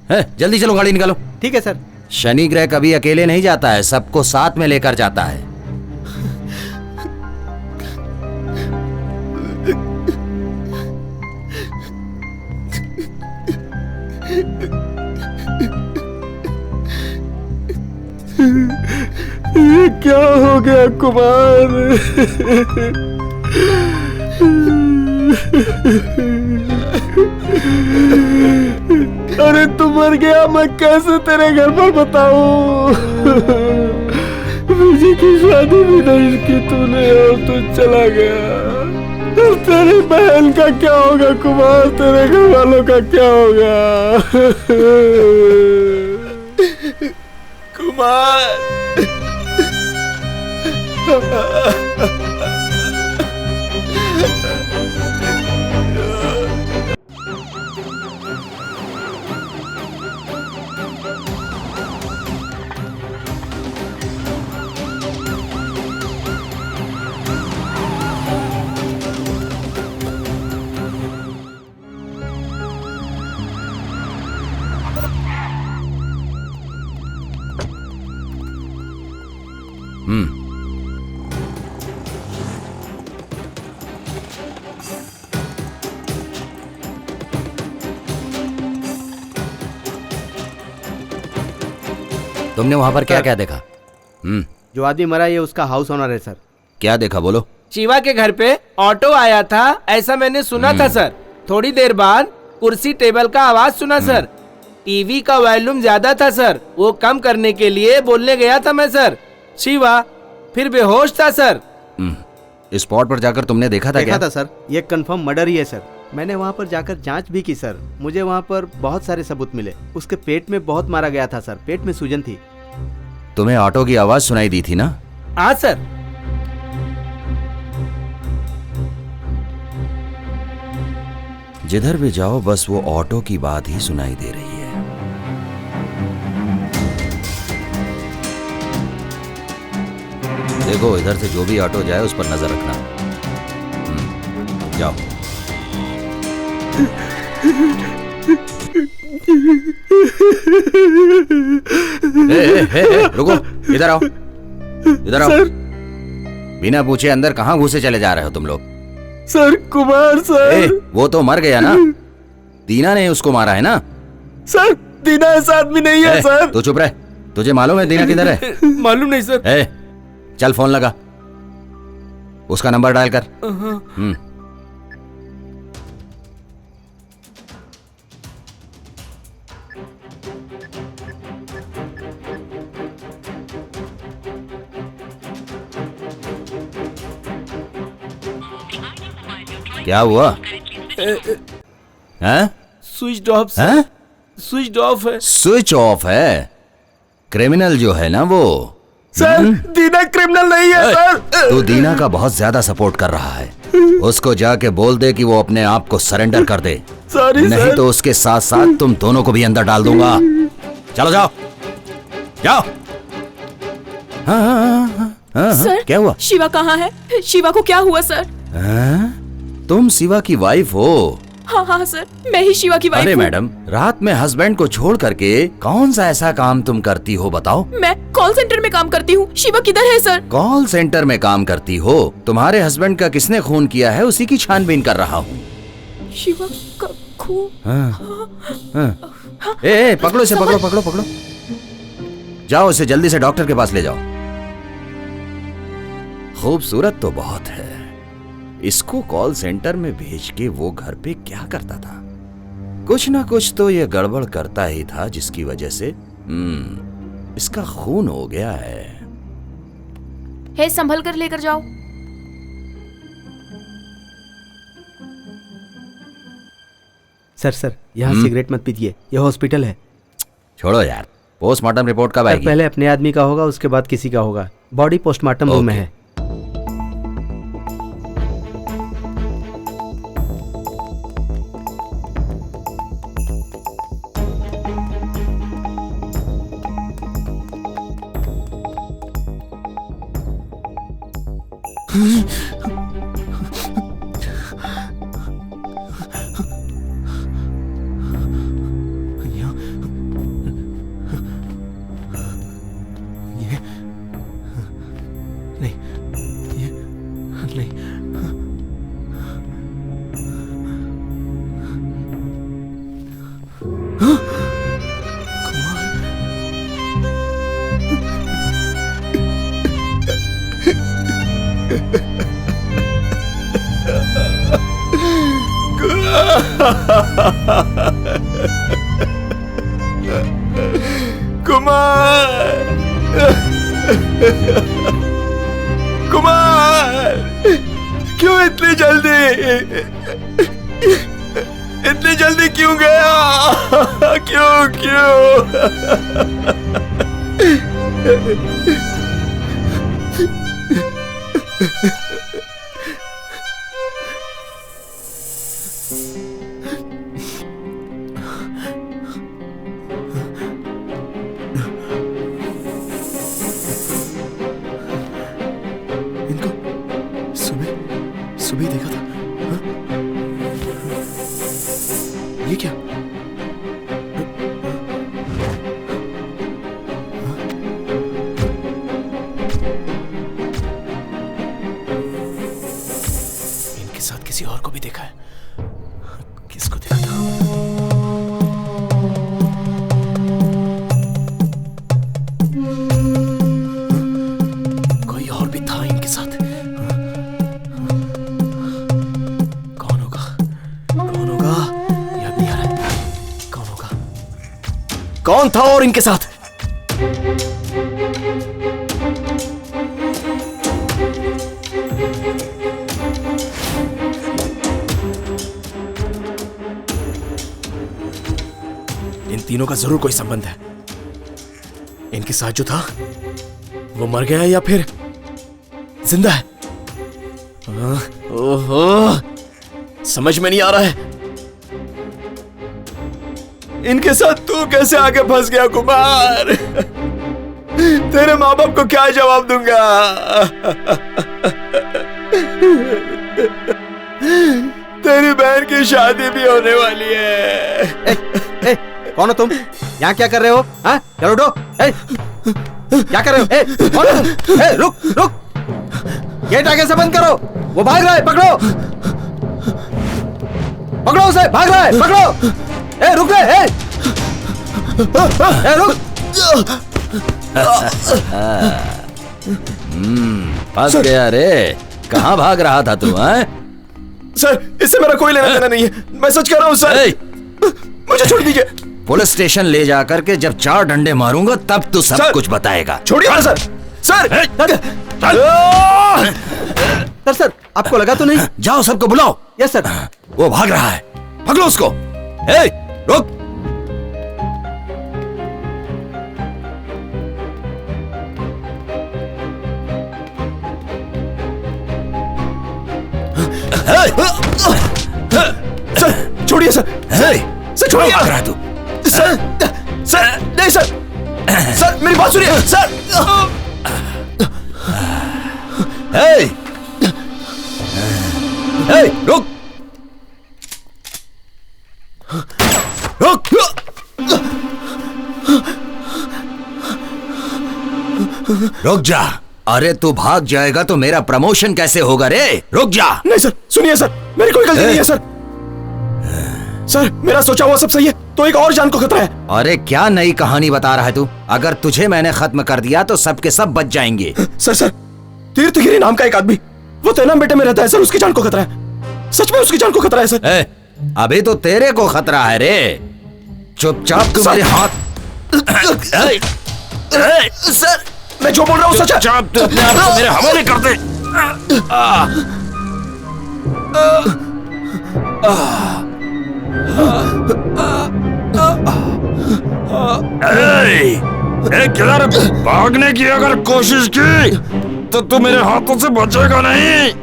S9: है, जल्दी चलो, गाड़ी निकालो।
S8: ठीक है सर।
S9: शनि ग्रह कभी अकेले नहीं जाता है, सबको साथ में लेकर जाता है।
S13: ये क्या हो गया कुमार? अरे तू मर गया, मैं कैसे तेरे घर पर बताऊं? मुझे की शादी भी नहीं की तूने और तू चला गया। तेरी बहन का क्या होगा कुमार? तेरे घर वालों का क्या होगा?
S4: कुमार।
S9: तुमने वहां पर क्या क्या देखा?
S8: जो आदमी मरा ये उसका हाउस ओनर है सर।
S9: क्या देखा बोलो?
S14: शिवा के घर पे ऑटो आया था, ऐसा मैंने सुना था सर। थोड़ी देर बाद कुर्सी टेबल का आवाज सुना सर। टीवी का वॉल्यूम ज्यादा था सर, वो कम करने के लिए बोलने गया था मैं सर। शिवा फिर बेहोश था सर।
S9: स्पॉट पर जाकर तुमने देखा था?
S8: देखा था सर, ये कंफर्म मर्डर ही है सर। मैंने वहाँ पर जाकर जांच भी की सर। मुझे वहाँ पर बहुत सारे सबूत मिले। उसके पेट में बहुत मारा गया था सर, पेट में सूजन थी।
S9: तुम्हें ऑटो की आवाज सुनाई दी थी ना?
S14: हाँ सर।
S9: जिधर भी जाओ बस वो ऑटो की बात ही सुनाई दे रही है। देखो, इधर से जो भी ऑटो जाए उस पर नजर रखना। जाओ। रुको, इधर आओ, इधर आओ।
S13: सर।
S9: बिना पूछे अंदर कहाँ घुसे चले जा रहे हो तुम लोग?
S13: Sir Kumar sir.
S9: वो तो मर गया ना? दीना ने उसको मारा है ना?
S13: सर दीना ऐसा आदमी नहीं है सर।
S9: तू चुप रह। तुझे मालूम है दीना किधर है?
S14: मालूम नहीं सर।
S9: चल फोन लगा, उसका नंबर डायल कर। क्या हुआ?
S14: स्विच ऑफ
S9: है?
S14: स्विच ऑफ है।
S9: स्विच ऑफ है? क्रिमिनल जो है ना वो।
S13: सर दीना क्रिमिनल नहीं है सर।
S9: तू दीना का बहुत ज्यादा सपोर्ट कर रहा है। उसको जाके बोल दे कि वो अपने आप को सरेंडर कर दे।
S13: सॉरी
S9: नहीं
S13: सर।
S9: तो उसके साथ साथ तुम दोनों को भी अंदर डाल दूंगा। चलो जाओ, जाओ।
S2: सर
S9: क्या हुआ?
S2: शिवा कहाँ है? शिवा को क्या हुआ सर?
S9: तुम शिवा की वाइफ हो?
S2: हाँ हाँ सर, मैं ही शिवा की वाइफ
S9: अरे
S2: हूँ।
S9: मैडम, रात में हस्बैंड को छोड़ करके कौन सा ऐसा काम तुम करती हो बताओ?
S2: मैं कॉल सेंटर में काम करती हूँ। शिवा किधर है सर?
S9: कॉल सेंटर में काम करती हो? तुम्हारे हस्बैंड का किसने खून किया है उसी की छानबीन कर रहा हूँ।
S2: शिवा का खून?
S9: ए, पकड़ो इसे, पकड़ो पकड़ो पकड़ो। जाओ इसे जल्दी से डॉक्टर के पास ले जाओ। खूबसूरत तो बहुत है, इसको कॉल सेंटर में भेज के वो घर पे क्या करता था? कुछ ना कुछ तो ये गड़बड़ करता ही था जिसकी वजह से इसका खून हो गया है।
S2: हे, संभल कर लेकर जाओ।
S8: सर यहाँ सिगरेट मत पीजिए, ये हॉस्पिटल है।
S9: छोड़ो यार, पोस्टमार्टम रिपोर्ट कब आएगी?
S8: पहले अपने आदमी का होगा, उसके बाद किसी का होगा। बॉडी पोस्टमार्टम रूम में है।
S4: कुमार, क्यों इतनी जल्दी क्यों गया? क्यों? सुबह देखा था। हाँ? ये क्या? इनके साथ किसी और को भी देखा है। किसको देखा था? कोई और भी था इनके साथ। कौन था और इनके साथ? इन तीनों का जरूर कोई संबंध है। इनके साथ जो था वो मर गया या फिर जिंदा है? ओहो, समझ में नहीं आ रहा है। इनके साथ तू कैसे आके फंस गया कुमार? तेरे माँ बाप को क्या जवाब दूंगा? तेरी बहन की शादी भी होने वाली है।
S8: कौन हो तुम? यहाँ क्या कर रहे हो? हाँ, चलो उठो। क्या कर रहे हो? कौन हो तुम? रुक, गेट आगे से बंद करो। वो भाग रहा है, पकड़ो उसे, भाग रहा है, पकड़ो। रुक रे, रुक।
S9: फंस गया रे। कहाँ भाग रहा था तू?
S4: सर, इससे मेरा कोई लेना देना नहीं है। मैं सच कह रहा हूँ सर। मुझे छोड़ दीजिए।
S9: पुलिस स्टेशन ले जाकर के जब 4 डंडे मारूंगा तब तू सब कुछ बताएगा।
S4: छोड़िए ना सर।
S8: सर, आपको लगा तो नहीं?
S9: जाओ सबको बुलाओ।
S8: Yes sir.
S9: वो भाग रहा है, पकड़ो उसको। रुक।
S4: सर छोड़िए सर। सर छोड़िए।
S9: भाग रहा है तू?
S4: सर नहीं सर मेरी बात सुनिए सर।
S9: रुक, रुक जा। अरे तू भाग जाएगा तो मेरा प्रमोशन कैसे होगा रे? रुक जा।
S4: नहीं सर, सुनिए सर, मेरी कोई गलती नहीं है सर। सर मेरा सोचा हुआ सब सही है, तो एक और जान को खतरा है।
S9: अरे क्या नई कहानी बता रहा है तू? अगर तुझे मैंने खत्म कर दिया तो सबके सब बच जाएंगे।
S4: सर तीर्थगिरी नाम का एक आदमी वो तेनाम बेटे में रहता है सर, उसकी जान को खतरा है। सच में उसकी जान को खतरा है सर।
S9: अभी तो तेरे को खतरा है रे। चुपचाप तुम्हारे हाथ।
S4: सर मैं जो बोल रहा हूँ सच है।
S9: चुपचाप तू अपने आप को मेरे हवाले कर दे। किधर भागने की अगर कोशिश की तो तू मेरे हाथों से बचेगा नहीं।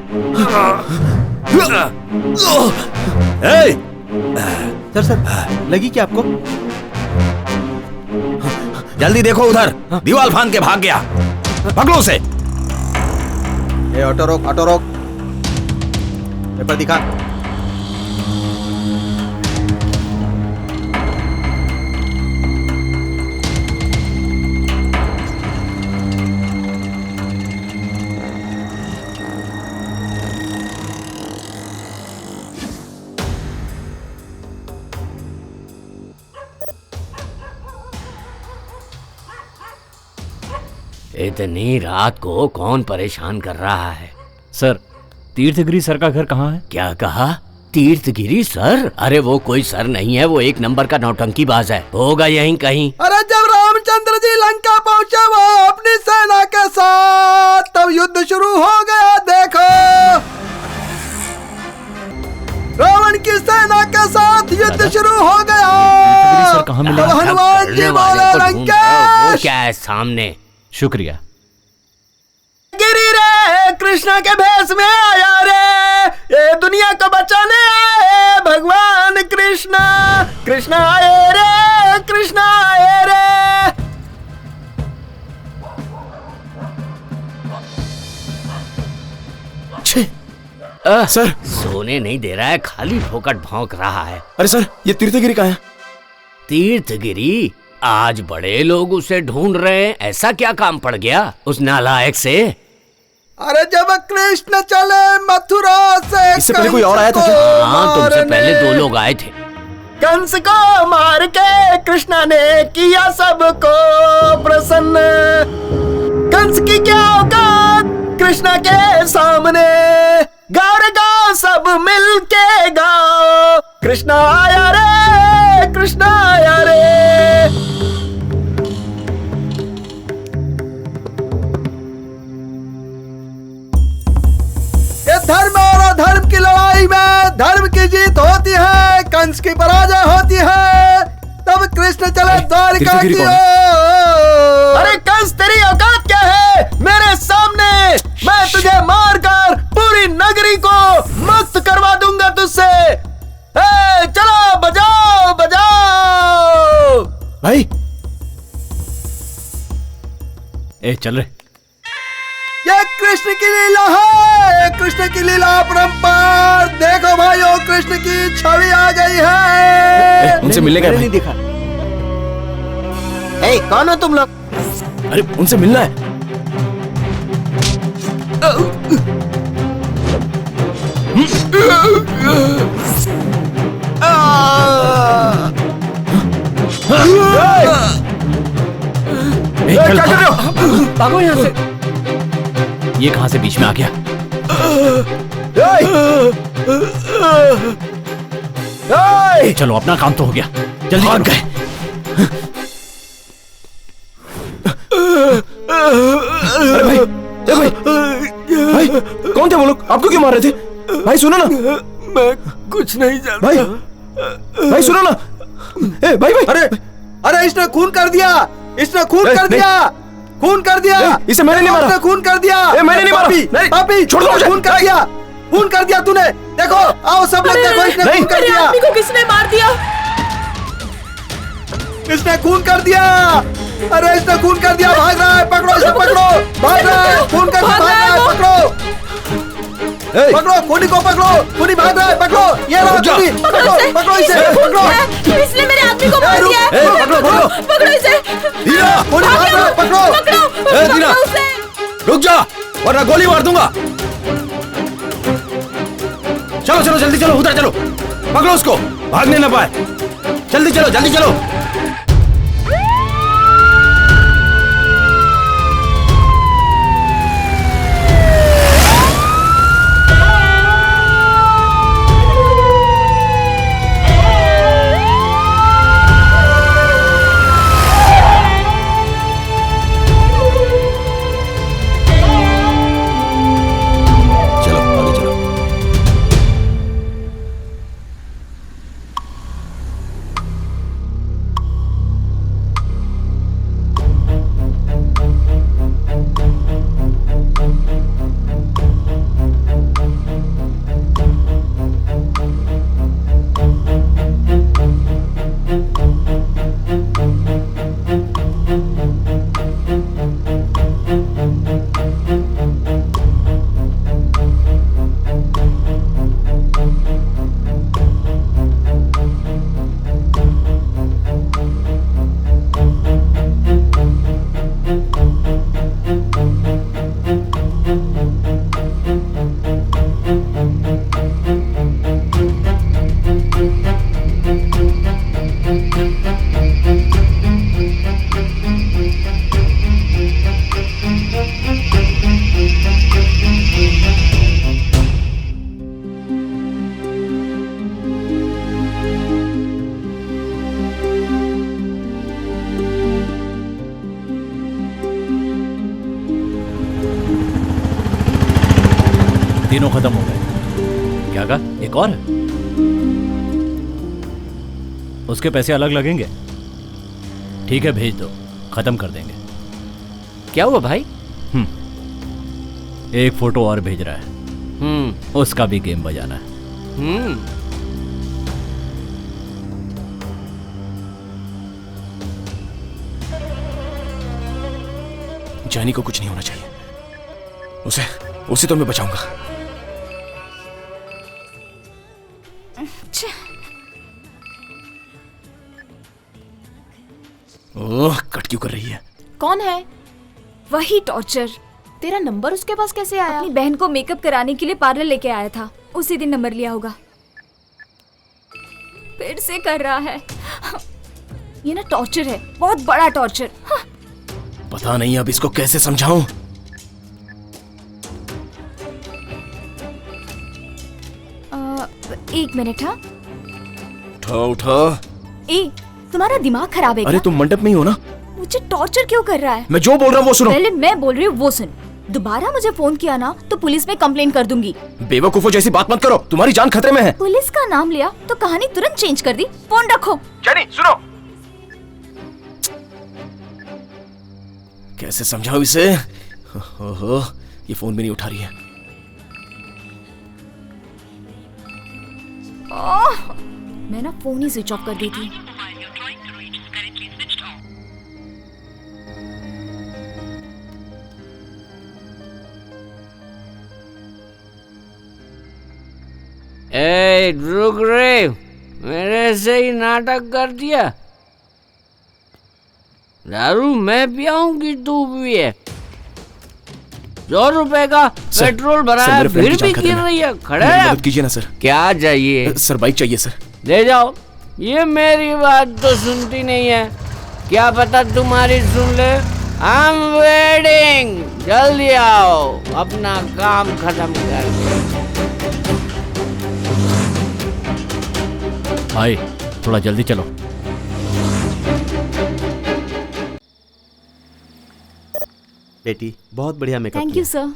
S8: सर लगी क्या आपको?
S9: जल्दी देखो उधर, दीवार फांद के भाग गया। पकड़ो उसे।
S8: ऑटो रोक, ऑटो रोक। पेपर दिखा।
S10: इतनी रात को कौन परेशान कर रहा है?
S5: सर तीर्थगिरी सर का घर कहाँ है?
S10: क्या कहा? तीर्थगिरी सर? अरे वो कोई सर नहीं है, वो एक नंबर का नौटंकीबाज है। होगा यहीं कहीं।
S12: अरे जब रामचंद्र जी लंका पहुँचे वो अपनी सेना के साथ, तब युद्ध शुरू हो गया। देखो रावण की सेना के साथ युद्ध शुरू हो गया।
S5: सर कहाँ मिले?
S12: हनुमान जी बोले
S10: वो क्या है सामने?
S5: शुक्रिया।
S12: गिरी रे कृष्णा के भेष में आया रे, ये दुनिया को बचाने आए भगवान कृष्णा। कृष्णा आए रे, कृष्णा आए रे।
S4: सर
S10: सोने नहीं दे रहा है, खाली फोकट भौंक रहा है।
S4: अरे सर ये तीर्थगिरी कहाँ है?
S10: तीर्थगिरी? आज बड़े लोग उसे ढूंढ रहे हैं। ऐसा क्या काम पड़ गया उस नालायक से?
S12: अरे जब कृष्ण चले मथुरा से,
S4: इससे पहले कोई और आया था
S10: क्या? हाँ तुमसे पहले 2 लोग आए थे।
S12: कंस को मार के कृष्णा ने किया सबको प्रसन्न। कंस की क्या औकात कृष्णा के सामने। गाओ रे गाओ सब मिल के गाओ, कृष्णा आया रे, कृष्णा आया रे। ये धर्म और अधर्म की लड़ाई में धर्म की जीत होती है, कंस की पराजय होती है। तब कृष्ण चले द्वारिका की ओर। अरे कंस तेरी औकात क्या है मेरे सामने? मैं तुझे मारकर पूरी नगरी को मुक्त करवा दूंगा तुझसे। चलो बजाओ बजाओ।
S4: भाई
S5: चल रहे।
S12: ये कृष्ण की लीला है, कृष्ण की लीला अपरंपार। देखो भाइयों कृष्ण की छवि आ गई है।
S4: उनसे मिलने का
S8: नहीं दिखा। कौन हो तुम लोग?
S4: अरे उनसे मिलना है।
S5: क्या कर रहे हो? भागो यहाँ से। ये कहां से बीच में आ गया? चलो अपना काम तो हो गया, जल्दी भाग गए।
S4: अरे भाई कौन थे वो लोग? आपको क्यों मार रहे थे? भाई सुनो ना।
S13: मैं कुछ नहीं जानता।
S4: भाई सुनो ना। भाई
S12: अरे इसने खून कर दिया, इसने खून कर दिया, खून कर दिया।
S4: इसे मैंने नहीं मारा।
S12: खून कर दिया।
S4: मैंने नहीं मारा।
S12: पापी
S4: छोड़ दो मुझे।
S12: खून कर दिया, खून कर दिया तूने। देखो आओ सब लोग देखो, इसने खून कर दिया।
S2: आदमी को किसने मार दिया?
S12: इसने खून कर दिया। अरे इसने खून कर दिया, भाग रहा है। पकड़ो इसे, पकड़ो। भाग रहा है, खून कर भाग रहा है, पकड़ो। पकड़ो खूनी को, पकड़ो खूनी भाग रहा है, पकड़ो ये रहा खूनी, पकड़ो पकड़ो इसे, पकड़ो
S2: इसने मेरे आदमी को मार दिया है।
S9: पकड़ो पकड़ो
S2: पकड़ो इसे।
S9: दीना,
S12: खूनी भाग रहा है, पकड़ो
S2: पकड़ो
S9: दीना,
S2: उसे।
S9: रुक जा वरना गोली मार दूंगा। चलो चलो जल्दी चलो, उधर चलो, पकड़ो उसको, भागने ना पाए। जल्दी चलो जल्दी चलो।
S5: तीनों खत्म हो गए। क्या कहा? एक और? उसके पैसे अलग लगेंगे। ठीक है भेज दो, खत्म कर देंगे।
S10: क्या हुआ भाई?
S5: एक फोटो और भेज रहा है। उसका भी गेम बजाना है।
S4: जानी को कुछ नहीं होना चाहिए। उसे तो मैं बचाऊंगा। ओह, कट क्यों कर रही है?
S2: कौन है?
S3: वही टॉर्चर।
S2: तेरा नंबर उसके पास कैसे आया?
S3: अपनी बहन को मेकअप कराने के लिए पार्लर लेके आया था, उसी दिन नंबर लिया होगा। फिर से कर रहा है। ये ना टॉर्चर है, बहुत बड़ा टॉर्चर।
S4: पता नहीं अब इसको कैसे समझाऊं।
S3: एक मिनट। हाँ
S4: उठा उठा।
S3: तुम्हारा दिमाग खराब है क्या?
S4: अरे तुम मंडप में ही हो ना?
S3: मुझे टॉर्चर क्यों कर रहा है?
S4: मैं जो बोल रहा हूँ वो सुनो।
S3: पहले मैं बोल रही हूँ वो सुन। दोबारा मुझे फोन किया ना तो पुलिस में कंप्लेन कर दूंगी।
S4: बेवकूफों जैसी बात मत करो, तुम्हारी जान खतरे में है।
S3: पुलिस का नाम लिया तो कहानी तुरंत चेंज कर दी। फोन रखो।
S4: जेनी सुनो। कैसे समझाऊं इसे? ओहो, ये फोन भी नहीं उठा रही है।
S3: मैं ना फोन ही स्विच ऑफ कर दी थी।
S10: ए रुक रे, मेरे से ही नाटक कर दिया। दारू मैं पियाऊंगी तू भी है। 100 रुपए का पेट्रोल भराया फिर भी गिर रही है। खड़े
S4: मदद कीजिए ना सर।
S10: क्या चाहिए?
S4: सर बाइक चाहिए सर।
S10: ले जाओ। ये मेरी बात तो सुनती नहीं है, क्या पता तुम्हारी सुन ले। आई एम वेटिंग, जल्दी आओ अपना काम खत्म कर।
S5: भाई थोड़ा जल्दी चलो।
S8: बेटी बहुत बढ़िया मेकअप।
S3: Thank you sir.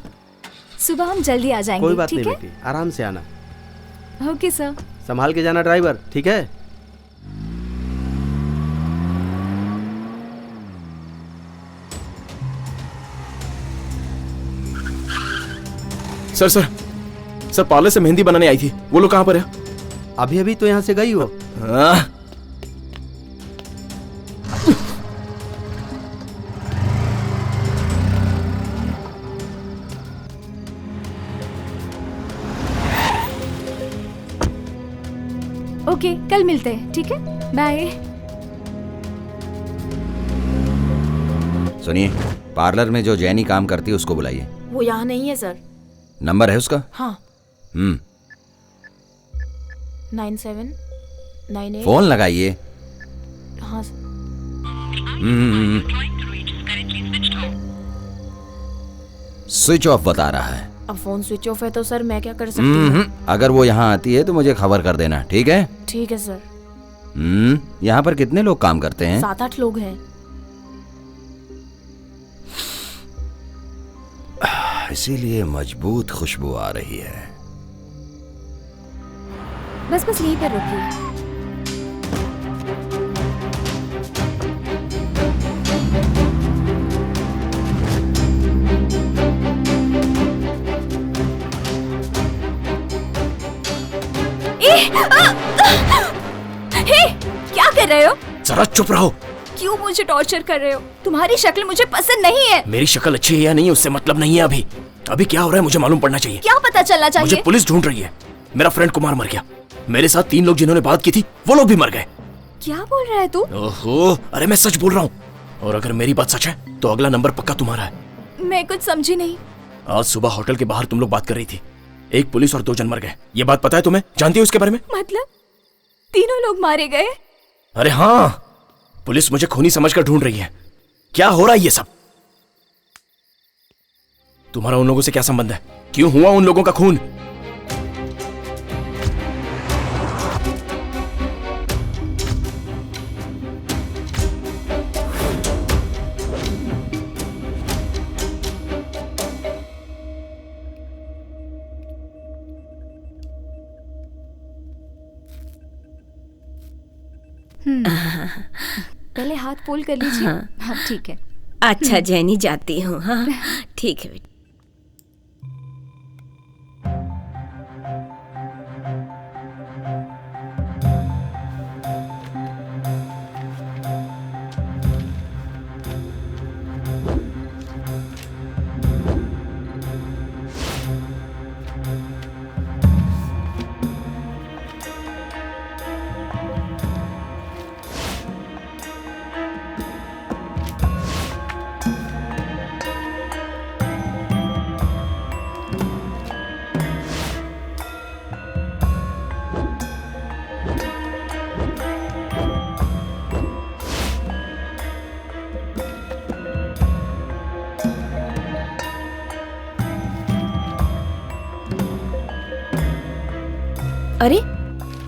S3: सुबह हम जल्दी आ जाएंगे।
S8: कोई बात नहीं
S3: ठीक है?
S8: बेटी, आराम से आना।
S3: Okay sir.
S8: संभाल के जाना ड्राइवर, ठीक है?
S4: सर सर सर पार्लर से मेहंदी बनाने आई थी, वो लोग कहाँ पर है?
S8: अभी अभी तो यहाँ से गई हो।
S3: ओके, कल मिलते हैं, ठीक है? बाय।
S9: सुनिए, पार्लर में जो जैनी काम करती है उसको बुलाइए।
S2: वो यहाँ नहीं है सर।
S9: नंबर है उसका?
S2: हाँ। 9798।
S9: फोन लगाइए।
S2: हाँ सर।
S9: स्विच ऑफ बता रहा है।
S2: अब फोन स्विच ऑफ है तो सर मैं क्या कर सकती हूँ?
S9: अगर वो यहाँ आती है तो मुझे खबर कर देना, ठीक है?
S2: ठीक है सर।
S9: यहाँ पर कितने लोग काम करते हैं?
S2: 7-8 लोग हैं।
S9: इसीलिए मजबूत खुशबू आ रही है।
S3: बस यहीं पर रुकिए। हे, क्या कर रहे हो?
S4: जरा चुप रहो।
S3: क्यों मुझे टॉर्चर कर रहे हो? तुम्हारी शक्ल मुझे पसंद नहीं है।
S4: मेरी शक्ल अच्छी है या नहीं उससे मतलब नहीं है। अभी क्या हो रहा है मुझे मालूम पड़ना चाहिए।
S3: क्या पता चलना चाहिए?
S4: मुझे पुलिस ढूंढ रही है। मेरा फ्रेंड कुमार मर गया। मेरे साथ 3 लोग जिन्होंने बात की थी वो लोग भी मर गए।
S3: क्या बोल रहा है तू?
S4: ओहो, अरे मैं सच बोल रहा हूँ। और अगर मेरी बात सच है तो अगला नंबर पक्का तुम्हारा है।
S3: मैं कुछ समझी नहीं।
S4: आज सुबह होटल के बाहर तुम लोग बात कर रही थी। 1 पुलिस और 2 जन मर गए। ये बात पता है तुम्हें? जानती हो उसके बारे में?
S3: मतलब 3 लोग मारे गए?
S4: अरे हाँ, पुलिस मुझे खूनी समझकर ढूंढ रही है। क्या हो रहा है ये सब? तुम्हारा उन लोगों से क्या संबंध है? क्यों हुआ उन लोगों का खून?
S3: पहले हाथ पोल कर लीजिए। हाँ ठीक है।
S15: अच्छा जैनी, जाती हूँ। हाँ ठीक है बेटा। अरे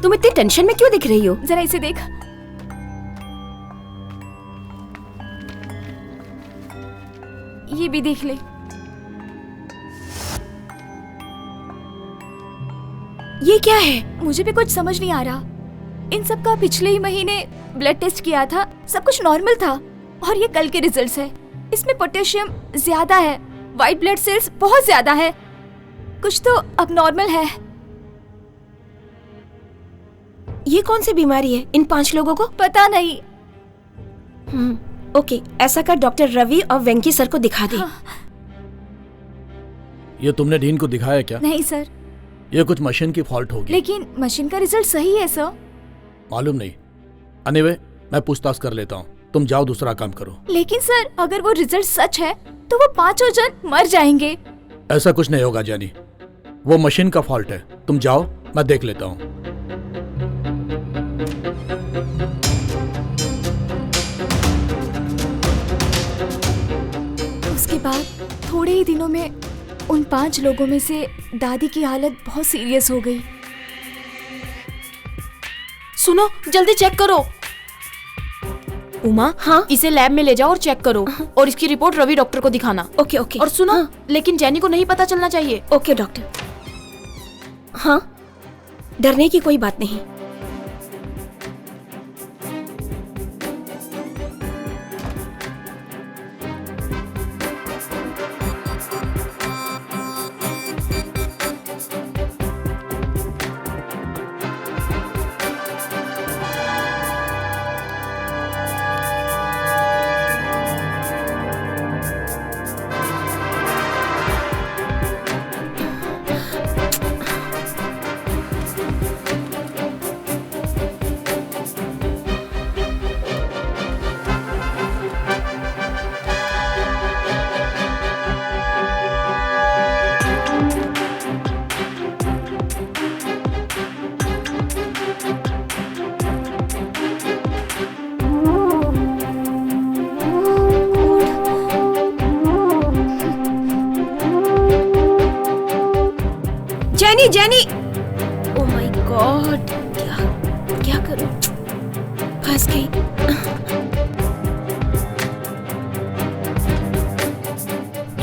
S15: तुम इतनी टेंशन में क्यों दिख रही हो?
S3: जरा इसे देख। ये भी देख ले।
S15: ये क्या है?
S3: मुझे भी कुछ समझ नहीं आ रहा। इन सब का पिछले ही महीने ब्लड टेस्ट किया था, सब कुछ नॉर्मल था। और ये कल के रिजल्ट्स है। इसमें पोटेशियम ज्यादा है, व्हाइट ब्लड सेल्स बहुत ज्यादा है। कुछ तो अब नॉर्मल है।
S15: ये कौन सी बीमारी है इन 5 लोगों को?
S3: पता नहीं।
S15: ओके, ऐसा कर डॉक्टर रवि और वेंकी सर को दिखा दे।
S6: ये तुमने डीन को दिखाया क्या?
S3: नहीं सर।
S6: ये कुछ मशीन की फॉल्ट होगी।
S3: लेकिन मशीन का रिजल्ट सही है सर।
S6: मालूम नहीं। एनीवे, मैं पूछताछ कर लेता हूँ। तुम जाओ दूसरा काम करो।
S3: लेकिन सर अगर वो रिजल्ट सच है तो वो 5 जन मर जाएंगे।
S6: ऐसा कुछ नहीं होगा जानी, वो मशीन का फॉल्ट है। तुम जाओ, मैं देख लेता हूँ।
S3: उसके बाद थोड़े ही दिनों में उन 5 लोगों में से दादी की हालत बहुत सीरियस हो गई।
S2: सुनो, जल्दी चेक करो। उमा, हाँ, इसे लैब में ले जाओ और चेक करो। और इसकी रिपोर्ट रवि डॉक्टर को दिखाना।
S15: Okay okay.
S2: और सुनो, लेकिन जैनी को नहीं पता चलना चाहिए।
S15: Okay doctor. हाँ, डरने की कोई बात नहीं। जैनी जैनी, ओह माय गॉड, क्या करूं, फंस गई।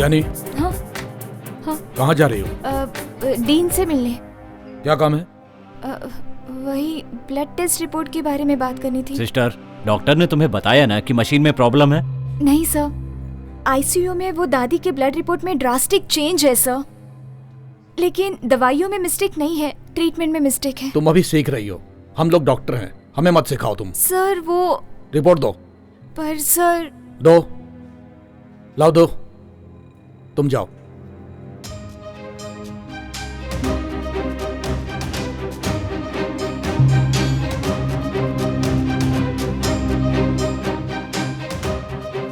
S6: यानी
S3: हाँ हाँ,
S6: कहाँ जा रही हो?
S3: डीन से मिलने।
S6: क्या काम है?
S3: वही ब्लड टेस्ट रिपोर्ट के बारे में बात करनी थी।
S5: सिस्टर, डॉक्टर ने तुम्हें बताया ना कि मशीन में प्रॉब्लम है?
S3: नहीं सर, आईसीयू में वो दादी के ब्लड रिपोर्ट में ड्रास्टिक चेंज है सर, लेकिन दवाइयों में मिस्टेक नहीं है, ट्रीटमेंट में मिस्टेक है।
S6: तुम अभी सीख रही हो, हम लोग डॉक्टर हैं, हमें मत सिखाओ तुम।
S3: सर वो
S6: रिपोर्ट दो।
S3: पर सर।
S6: दो, लाओ दो, तुम जाओ।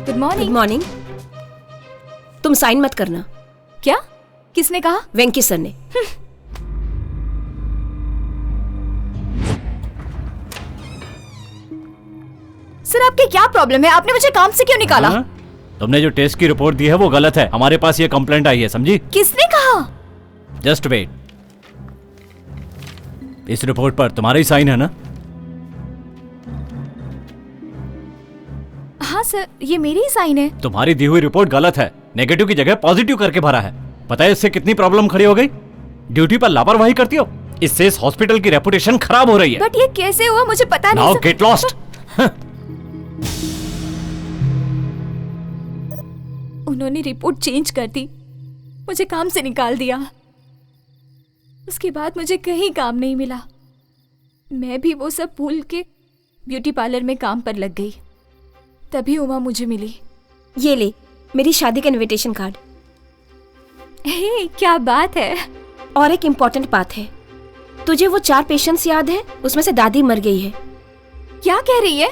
S3: Good morning.
S15: Good morning. तुम साइन मत करना।
S3: क्या? किसने कहा?
S15: वेंकी सर ने।
S3: सर आपकी क्या प्रॉब्लम है? आपने मुझे काम से क्यों निकाला?
S5: हाँ? तुमने जो टेस्ट की रिपोर्ट दी है वो गलत है, हमारे पास ये कंप्लेंट आई है, समझी?
S3: किसने कहा?
S5: जस्ट वेट, इस रिपोर्ट पर तुम्हारा ही साइन है ना?
S3: हाँ सर, ये मेरी ही साइन है।
S5: तुम्हारी दी हुई रिपोर्ट गलत है, नेगेटिव की जगह पॉजिटिव करके भरा है। पता है इससे कितनी प्रॉब्लम खड़ी हो गई? ड्यूटी पर लापरवाही करती हो, इससे इस हॉस्पिटल की रेपुटेशन खराब हो रही है।
S3: बट ये कैसे हुआ मुझे पता नहीं।
S5: Now get lost.
S3: उन्होंने रिपोर्ट चेंज कर दी, मुझे काम से निकाल दिया। उसके बाद मुझे कहीं काम नहीं मिला। मैं भी वो सब भूल के ब्यूटी पार्लर में काम पर लग गई। तभी उमा मुझे मिली।
S15: ये ले मेरी शादी का इनविटेशन कार्ड।
S3: हे, क्या बात है।
S15: और एक इम्पोर्टेंट बात है, तुझे वो 4 पेशेंट्स याद है? उसमें से दादी मर गई है।
S3: क्या कह रही है?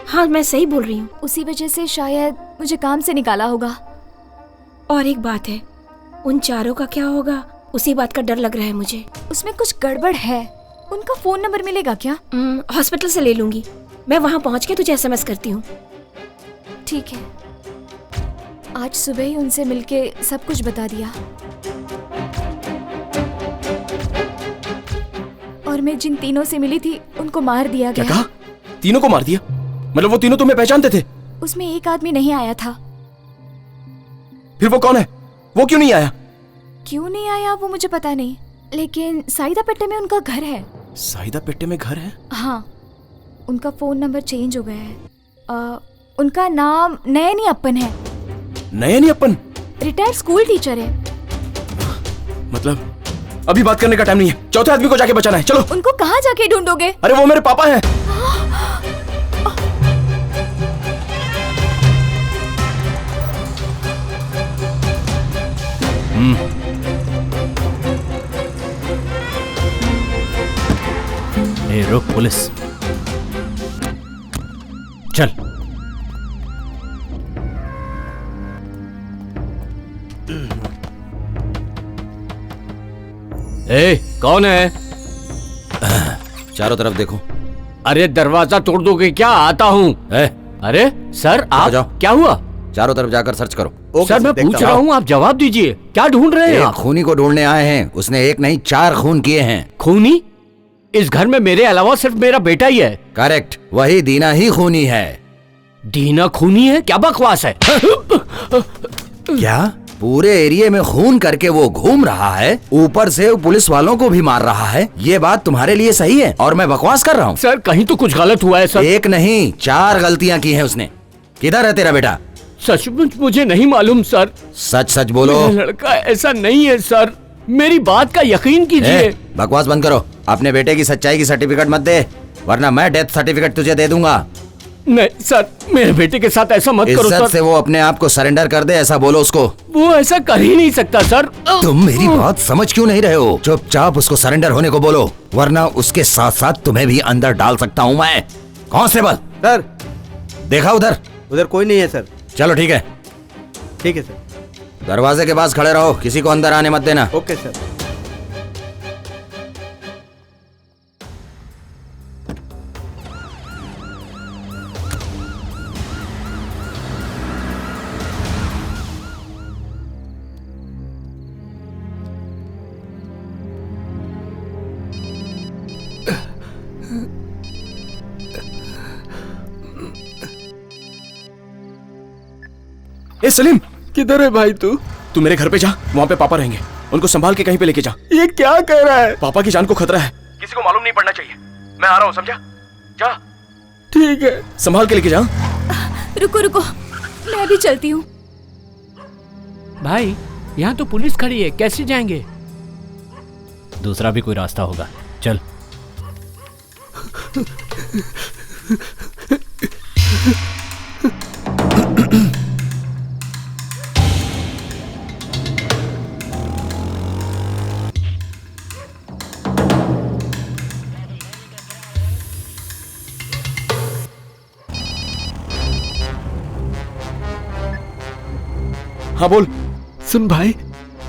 S15: हाँ मैं सही बोल रही हूँ।
S3: उसी वजह से शायद मुझे काम से निकाला होगा।
S15: और एक बात है, उन 4 का क्या होगा, उसी बात का डर लग रहा है मुझे।
S3: उसमें कुछ गड़बड़ है। उनका फोन नंबर मिलेगा क्या?
S15: हॉस्पिटल से ले लूंगी। मैं वहाँ पहुँच के तुझे SMS करती हूँ।
S3: ठीक है, आज सुबह ही उनसे मिलके सब कुछ बता दिया। और मैं जिन तीनों से मिली थी उनको मार दिया गया।
S4: क्या कहा? तीनों को मार दिया? मतलब वो तीनों तुम्हें पहचानते थे?
S3: उसमें एक आदमी नहीं आया था।
S4: फिर वो कौन है? वो क्यों नहीं आया?
S3: क्यों नहीं आया वो मुझे पता नहीं, लेकिन साइदापेट्टे में उनका घर है।
S4: साइदापेट्टे में घर है?
S3: हाँ, उनका फोन नंबर चेंज हो गया है। उनका नाम नयनी अप्पन है।
S4: नयनी अप्पन?
S3: रिटायर्ड स्कूल टीचर है।
S4: मतलब अभी बात करने का टाइम नहीं है, चौथे आदमी को जाके बचाना है। चलो।
S3: उनको कहाँ जाके ढूंढोगे?
S4: अरे वो मेरे पापा हैं।
S5: ए रुक पुलिस, चल।
S10: ए, कौन है?
S9: चारों तरफ देखो।
S10: अरे दरवाजा तोड़ दोगे क्या? आता हूँ। अरे सर आप
S9: जाओ।
S10: क्या हुआ?
S9: चारों तरफ जाकर सर्च करो।
S10: सर मैं पूछ रहा हूँ, आप जवाब दीजिए। क्या ढूंढ रहे हैं
S9: एक
S10: आप?
S9: खूनी को ढूंढने आए हैं। उसने एक नहीं 4 खून किए हैं।
S10: खूनी? इस घर में मेरे अलावा सिर्फ मेरा बेटा ही है।
S9: करेक्ट, वही दीना ही खूनी है।
S10: दीना खूनी है? क्या बकवास है।
S9: क्या? पूरे एरिया में खून करके वो घूम रहा है, ऊपर से वो पुलिस वालों को भी मार रहा है। ये बात तुम्हारे लिए सही है और मैं बकवास कर रहा हूँ?
S10: सर कहीं तो कुछ गलत हुआ है सर।
S9: एक नहीं 4 गलतियाँ की हैं उसने। किधर है तेरा बेटा?
S10: सचमुच मुझे नहीं मालूम सर।
S9: सच सच बोलो।
S10: मेरा लड़का ऐसा नहीं है सर, मेरी बात का यकीन कीजिए।
S9: बकवास बंद करो। अपने बेटे की सच्चाई की सर्टिफिकेट मत दे, वरना मैं डेथ सर्टिफिकेट तुझे दे दूंगा।
S10: नहीं सर, मेरे बेटे के साथ ऐसा मत करो सर।
S9: इज्जत से वो अपने आप को सरेंडर कर दे, ऐसा बोलो उसको।
S10: वो ऐसा कर ही नहीं सकता सर।
S9: तुम मेरी बात समझ क्यों नहीं रहे हो? चुपचाप उसको सरेंडर होने को बोलो, वरना उसके साथ साथ तुम्हें भी अंदर डाल सकता हूँ मैं। Constable
S8: sir.
S9: देखा उधर?
S8: उधर कोई नहीं है सर।
S9: चलो ठीक है।
S8: ठीक है सर।
S9: दरवाजे के पास खड़े रहो, किसी को अंदर आने मत देना।
S8: Okay sir.
S4: ए सलीम,
S13: किधर है भाई तू?
S4: तू मेरे घर पे जा, वहाँ पे पापा रहेंगे, उनको संभाल के कहीं पे लेके जा।
S13: ये क्या कह रहा है?
S4: पापा की जान को खतरा है, किसी को मालूम नहीं पड़ना चाहिए। मैं आ रहा हूँ, समझा? जा।
S13: ठीक है,
S4: संभाल के लेके जा।
S3: रुको रुको, मैं भी चलती हूँ।
S10: भाई यहाँ तो पुलिस खड़ी है, कैसे जाएंगे?
S5: दूसरा भी कोई रास्ता होगा, चल।
S4: हाँ बोल।
S13: सुन भाई,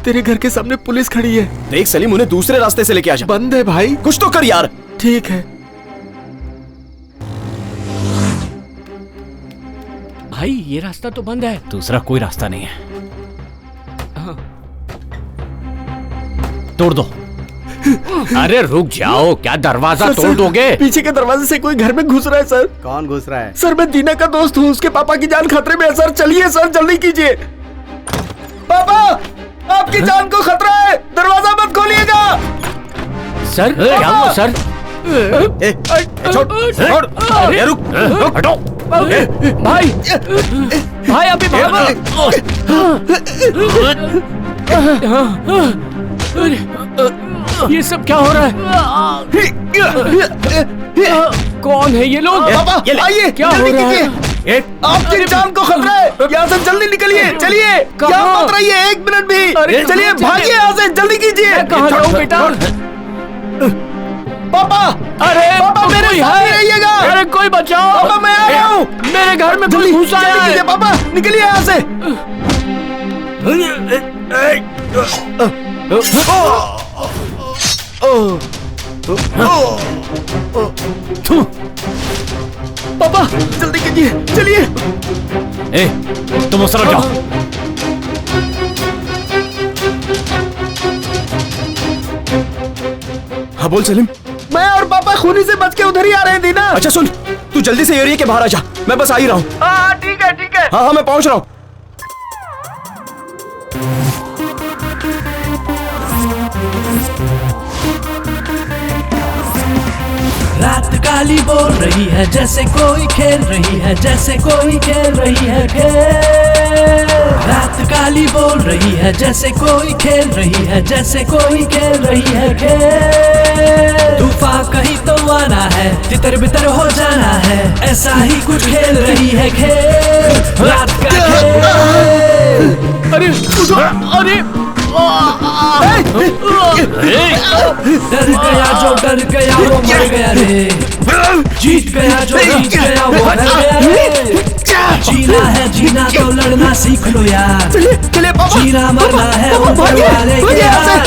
S13: तेरे घर के सामने पुलिस खड़ी है।
S4: देख सलीम, उन्हें दूसरे रास्ते से लेके आ जा।
S13: बंद है भाई।
S4: कुछ तो कर यार।
S13: ठीक है
S10: भाई, ये रास्ता तो बंद है।
S5: दूसरा कोई रास्ता नहीं है। तोड़ दो। अरे रुक जाओ, क्या दरवाजा तोड़ दोगे?
S13: पीछे के दरवाजे से कोई घर में घुस रहा है सर।
S8: कौन घुस रहा है?
S13: सर मैं दीना का दोस्त हूँ, उसके पापा की जान खतरे में है सर। चलिए सर, जल्दी कीजिए। पापा, आपकी जान को खतरा है, दरवाजा मत खोलिएगा।
S10: सर क्या हुआ सर?
S4: छोड़, ये रुक, हटो।
S10: भाई भाई अभी भागो। ये सब क्या हो रहा है? कौन है ये लोग?
S13: पापा आइए,
S10: क्या हो रहा है?
S13: आपकी जान को खतरा है, यहाँ से जल्दी निकलिए। चलिए, यहाँ मत रहिए एक मिनट भी। चलिए भागिए यहाँ से, जल्दी कीजिए।
S10: कहाँ जाऊँ बेटा?
S13: पापा,
S10: अरे
S13: पापा मेरे साथ ही रहिएगा।
S10: अरे कोई बचाओ।
S13: पापा मैं आ रहा हूँ।
S10: मेरे घर में कोई घुसा है।
S13: पापा निकलिए यहाँ से। पापा जल्दी कीजिए, चलिए।
S5: ए, तुम उस तरफ जाओ।
S4: हाँ बोल सलीम।
S13: मैं और पापा खूनी से बच के उधर ही आ रहे हैं दीना।
S4: अच्छा सुन, तू जल्दी से एरिया के बाहर आ जा, मैं बस आ ही रहा हूँ।
S13: हाँ ठीक है ठीक है।
S4: हाँ मैं पहुँच रहा हूँ।
S16: रात काली बोल रही है जैसे कोई खेल रही है, जैसे कोई खेल रही है खेल। रात काली बोल रही है जैसे कोई खेल रही है, जैसे कोई खेल रही है खेल। तूफान कहीं तो आना है, तितर बितर हो जाना है, ऐसा ही कुछ खेल रही है खेल। रात का खेल।
S10: अरे अरे
S16: डर गया जो डर गया वो मर गया रे, जीत गया जो जीत गया वो हार गया रे। जीना है जीना तो लड़ना सीख लो यार, जीना मरना है वो वाले के यार।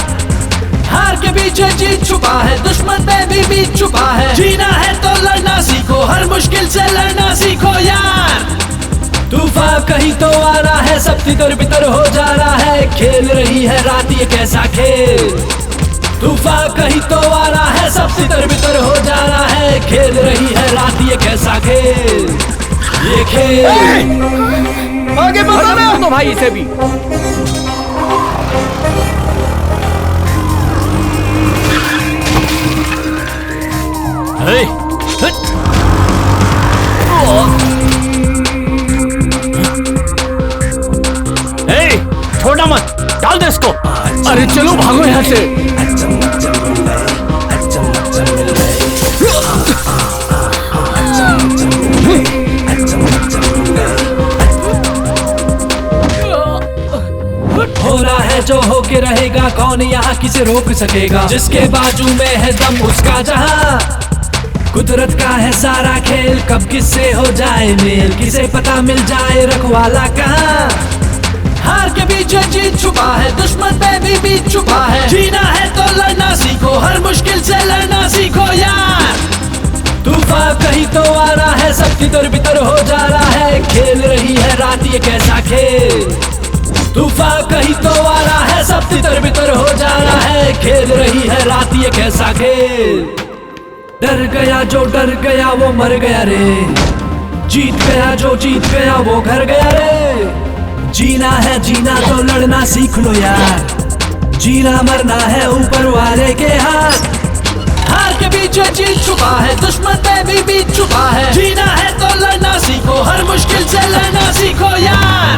S16: हार के पीछे जीत छुपा है, दुश्मन में भी बीत छुपा है। जीना है तो लड़ना सीखो, हर मुश्किल से लड़ना सीखो यार। तूफान कहीं तो आ रहा है, सब तितर बितर हो जा रहा है, खेल रही है रात ये कैसा खेल। तूफान कहीं तो आ रहा है, सब तितर बितर हो जा रहा है, खेल रही है रात ये कैसा खेल। ये खेल
S13: आगे बढ़ो
S10: तो भाई इसे भी।
S5: छोड़ना मत, डाल दे इसको।
S10: अरे चलो भागो यहाँ से।
S16: हो रहा है जो होके रहेगा, कौन यहाँ किसे रोक सकेगा। जिसके बाजू में है दम उसका जहां, कुदरत का है सारा खेल, कब किससे हो जाए मेल, किसे पता मिल जाए रखवाला कहाँ। हार के पीछे जीत छुपा है, दुश्मन पे भी बीत छुपा है। जीना है तो लड़ना सीखो, हर मुश्किल से लड़ना सीखो यार। तूफान कहीं तो आ रहा है, सब तितर बितर हो जा रहा है, खेल रही है रात ये कैसा खेल। तूफान कहीं तो आ रहा है, सब तितर बितर हो जा रहा है, खेल रही है रात ये कैसा खेल। डर गया जो डर गया वो मर गया रे, जीत गया जो जीत गया वो घर गया रे। जीना है जीना तो लड़ना सीख लो यार, जीना मरना है ऊपर वाले के हाथ। हार के पीछे जीत छुपा है, दुश्मन में भी बीत छुपा है। जीना है तो लड़ना सीखो, हर मुश्किल से लड़ना सीखो यार।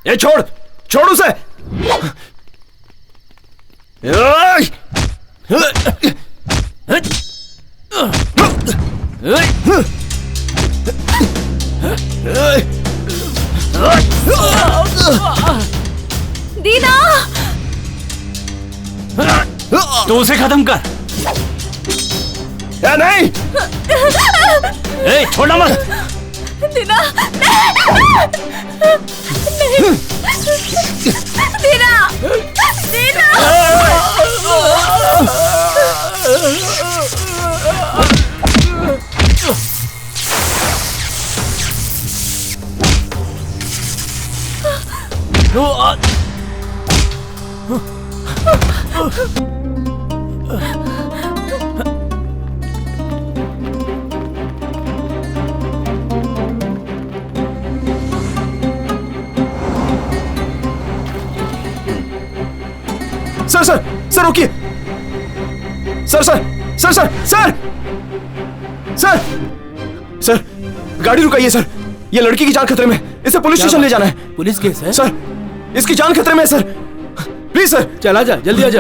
S4: ये छोड़ छोड़ उसे।
S3: दीना,
S5: तो उसे खत्म कर।
S4: या नहीं,
S5: ए, छोड़ना मत।
S3: दीना, नहीं, Dina, Dina.
S4: Sir sir sir रोकिए। Sir sir sir sir sir sir sir गाड़ी रुकाइए सर, ये लड़की की जान खतरे में, इसे पुलिस स्टेशन ले जाना है।
S14: पुलिस केस है
S4: सर, इसकी जान खतरे में है सर, प्लीज सर।
S14: चल आजा, जल्दी आजा,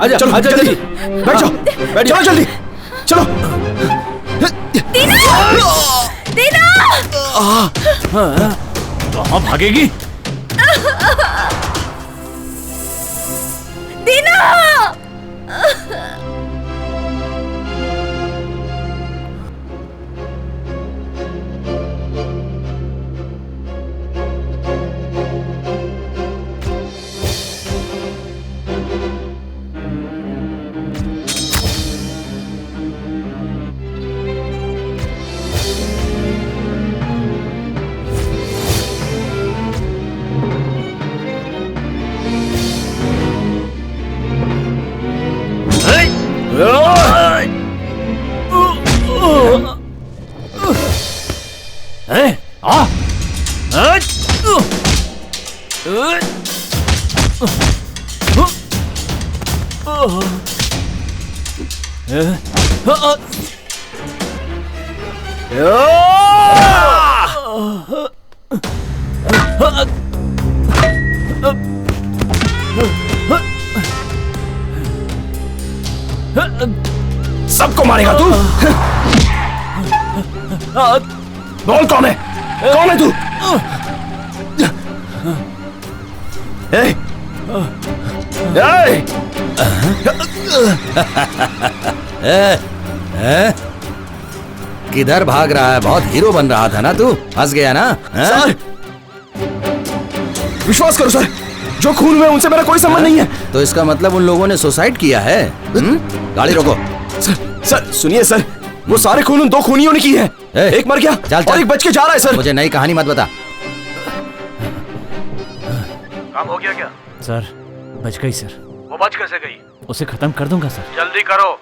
S14: आजा,
S4: चलो
S14: आजा
S4: जल्दी,
S14: जल्दी।
S4: बैठ जाओ, बैठ जाओ जल्दी, चलो।
S3: दीना,
S5: कहाँ भागेगी?
S3: दीना।
S4: सबको मारेगा तू? बोल कौन है, कौन है तू?
S9: किधर भाग रहा है? बहुत हीरो बन रहा था ना तू, हंस गया ना?
S4: सर, विश्वास करो सर, जो खून हुए उनसे मेरा कोई संबंध नहीं है।
S9: तो इसका मतलब उन लोगों ने सुसाइड किया है? गाड़ी रोको।
S4: सर सुनिए सर, वो सारे खून उन दो खूनियों ने की है। एक मर गया
S9: चल,
S4: और एक बच के जा रहा है सर।
S9: मुझे नई कहानी मत बता।
S17: काम हो गया क्या?
S5: सर बच गई सर।
S17: वो बच कैसे गई?
S5: उसे खत्म कर दूंगा सर।
S17: जल्दी करो।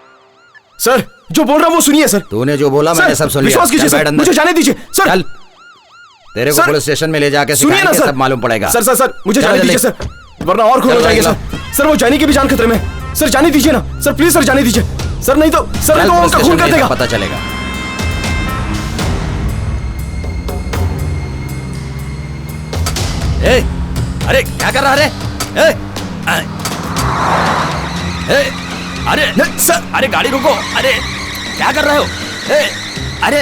S4: सर जो बोल रहा हूँ वो सुनिए सर।
S9: तूने जो बोला मैंने सब सुन लिया।
S4: विश्वास कीजिए सर, मुझे जाने दीजिए सर।
S9: चल, तेरे को पुलिस स्टेशन में ले जाके
S4: सुनिए ना सर,
S9: सब मालूम पड़ेगा।
S4: सर सर सर मुझे जाने दीजिए सर, वरना और खून हो जाएंगे सर। सर वो जानी की भी जान खतरे में। सर जाने दीजिए ना सर, प्लीज सर जाने दीजिए सर, नहीं तो उनका खून कर देगा।
S9: पता चलेगा। ए, अरे क्या कर रहा है? अरे
S4: सर,
S9: अरे गाड़ी रोको। अरे क्या कर रहे हो? अरे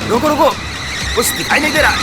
S9: रोको रोको, कुछ दिखाई नहीं दे रहा।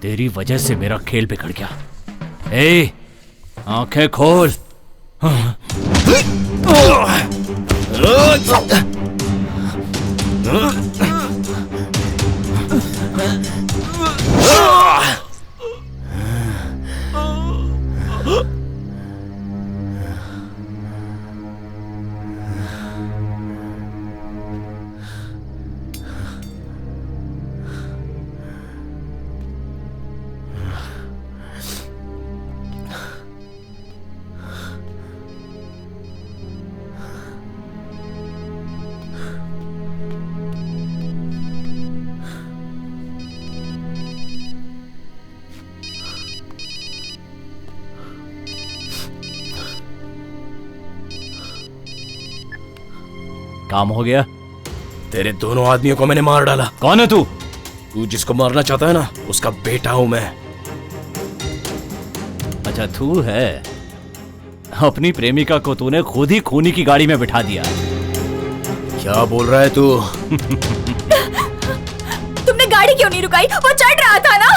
S5: तेरी वजह से मेरा खेल बिगड़ गया। ए, आंखें खोल। काम हो गया।
S4: तेरे दोनों आदमियों को मैंने मार डाला।
S5: कौन है तू?
S4: तू जिसको मारना चाहता है ना, उसका बेटा हूं मैं।
S5: अच्छा तू है। अपनी प्रेमिका को तूने खुद ही खूनी की गाड़ी में बिठा दिया।
S4: क्या बोल रहा है तू?
S3: तुमने गाड़ी क्यों नहीं रुकाई? वो चढ़ रहा था ना।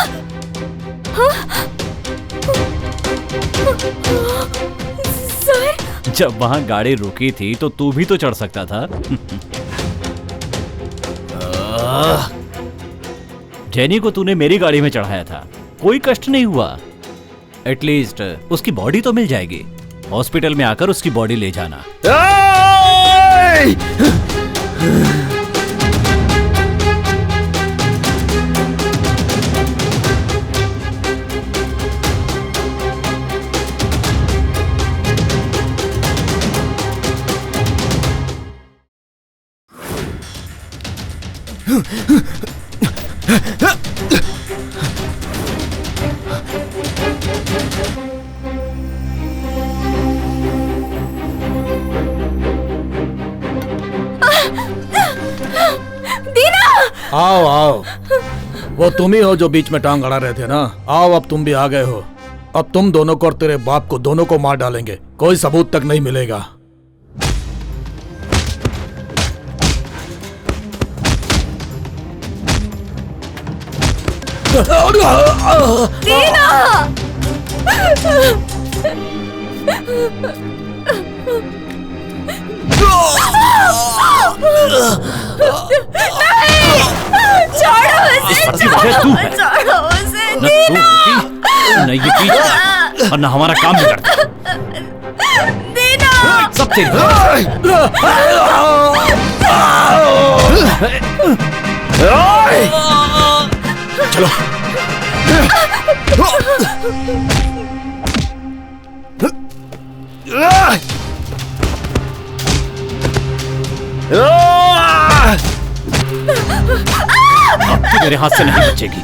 S3: सर,
S5: जब वहां गाड़ी रुकी थी तो तू भी तो चढ़ सकता था। जेनी को तूने मेरी गाड़ी में चढ़ाया था, कोई कष्ट नहीं हुआ। एटलीस्ट उसकी बॉडी तो मिल जाएगी। हॉस्पिटल में आकर उसकी बॉडी ले जाना।
S6: आओ आओ, वो तुम ही हो जो बीच में टांग अड़ा रहे थे ना। आओ, अब तुम भी आ गए हो। अब तुम दोनों को और तेरे बाप को दोनों को मार डालेंगे, कोई सबूत तक नहीं मिलेगा।
S3: छोड़ो उसे, छोड़ो उसे,
S5: न ये पीछे और न हमारा काम बिगड़ता।
S3: दीना,
S5: सब तेरी
S4: चलो।
S5: अब तू मेरे हाथ से नहीं बचेगी।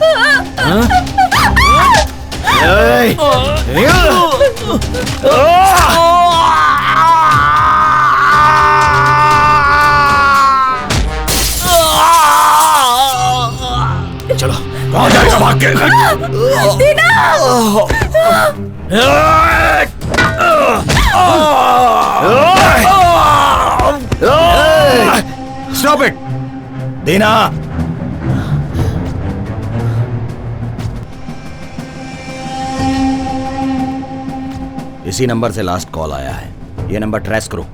S4: चलो, कहाँ जाएगा भाग के?
S9: Stop it! दीना! इसी नंबर से लास्ट कॉल आया है। ये नंबर ट्रेस करो।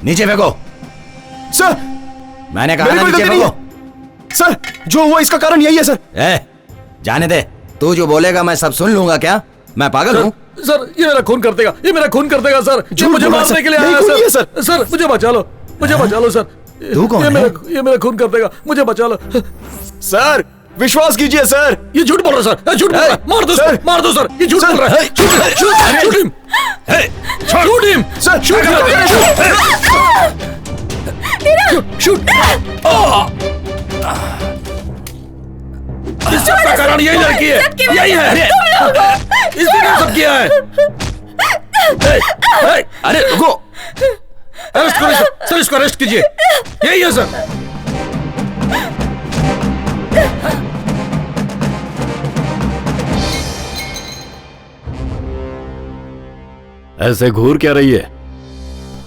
S9: नीचे फेंको।
S4: सर,
S9: मैंने कहा ना नीचे फेंको।
S4: सर, जो हुआ इसका कारण यही है सर।
S9: जाने दे। तू जो बोलेगा मैं सब सुन लूंगा क्या? मैं पागल हूँ?
S6: सर, ये मेरा खून कर देगा, ये मेरा खून कर देगा सर। ये मुझे मारने के लिए आया है सर। सर, मुझे बचा लो, मुझे बचा लो सर।
S9: तू कौन है?
S6: ये मेरा खून कर देगा, मुझे बचा लो
S4: सर। विश्वास कीजिए सर।
S6: ये झूठ बोल रहा है सर, झूठ बोल रहा है। मार दो सर, मार दो सर। ये झूठ बोल रहा है। Shoot him, shoot him sir, shoot. इस सब का कारण यही लड़की है, यही है। इसने क्या सब किया है?
S4: अरे रुको,
S6: अरेस्ट करो सर, इसको अरेस्ट कीजिए। यही है सर।
S7: ऐसे घूर क्या रही है?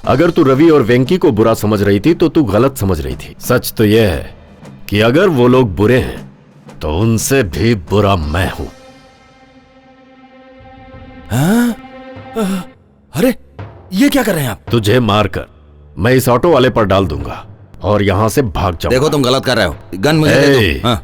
S7: अगर तू रवि और वेंकी को बुरा समझ रही थी तो तू गलत समझ रही थी। सच तो यह है कि अगर वो लोग बुरे हैं तो उनसे भी बुरा मैं हूं।
S4: अरे
S9: ये क्या कर रहे हैं आप?
S7: तुझे मारकर मैं इस ऑटो वाले पर डाल दूंगा और यहाँ से भाग जाऊंगा।
S9: देखो तुम गलत कर रहे हो, गन मुझे दे दो। हाँ।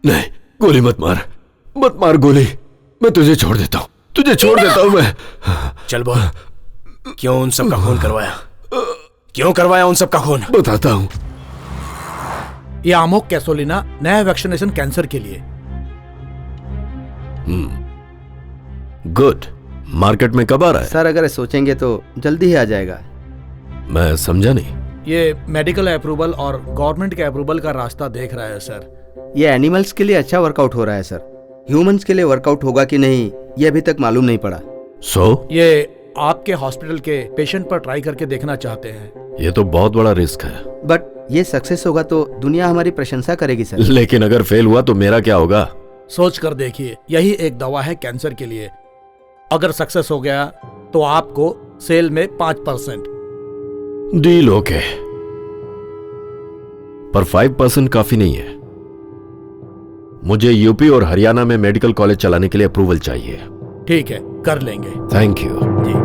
S7: नहीं, गोली मत मार गोली। मैं तुझे छोड़ देता हूँ, तुझे छोड़ देता हूँ मैं।
S4: चल बोल, क्यों उन सब का खून करवाया? क्यों करवाया उन सब का खून?
S7: बताता हूँ।
S6: ये आमोक कैसोलिना नया वैक्सीनेशन कैंसर के लिए।
S7: गुड। मार्केट में कब आ रहा है?
S8: सर अगर सोचेंगे तो जल्दी ही आ जाएगा।
S7: मैं समझा नहीं।
S6: ये मेडिकल अप्रूवल और गवर्नमेंट के अप्रूवल का रास्ता देख रहा है सर।
S8: ये एनिमल्स के लिए अच्छा वर्कआउट हो रहा है सर। ह्यूमंस के लिए वर्कआउट होगा कि नहीं ये अभी तक मालूम नहीं पड़ा।
S6: ये आपके हॉस्पिटल के पेशेंट पर ट्राई करके देखना चाहते हैं।
S7: ये तो बहुत बड़ा रिस्क है।
S8: बट ये सक्सेस होगा तो दुनिया हमारी प्रशंसा करेगी सर।
S7: लेकिन अगर फेल हुआ तो मेरा क्या होगा?
S6: सोच कर देखिए, यही एक दवा है कैंसर के लिए। अगर सक्सेस हो गया तो आपको सेल में 5%।
S7: डील ओके, पर 5% काफी नहीं है। मुझे यूपी और हरियाणा में मेडिकल कॉलेज चलाने के लिए अप्रूवल चाहिए।
S6: ठीक है, कर लेंगे।
S7: Thank you.
S6: जी।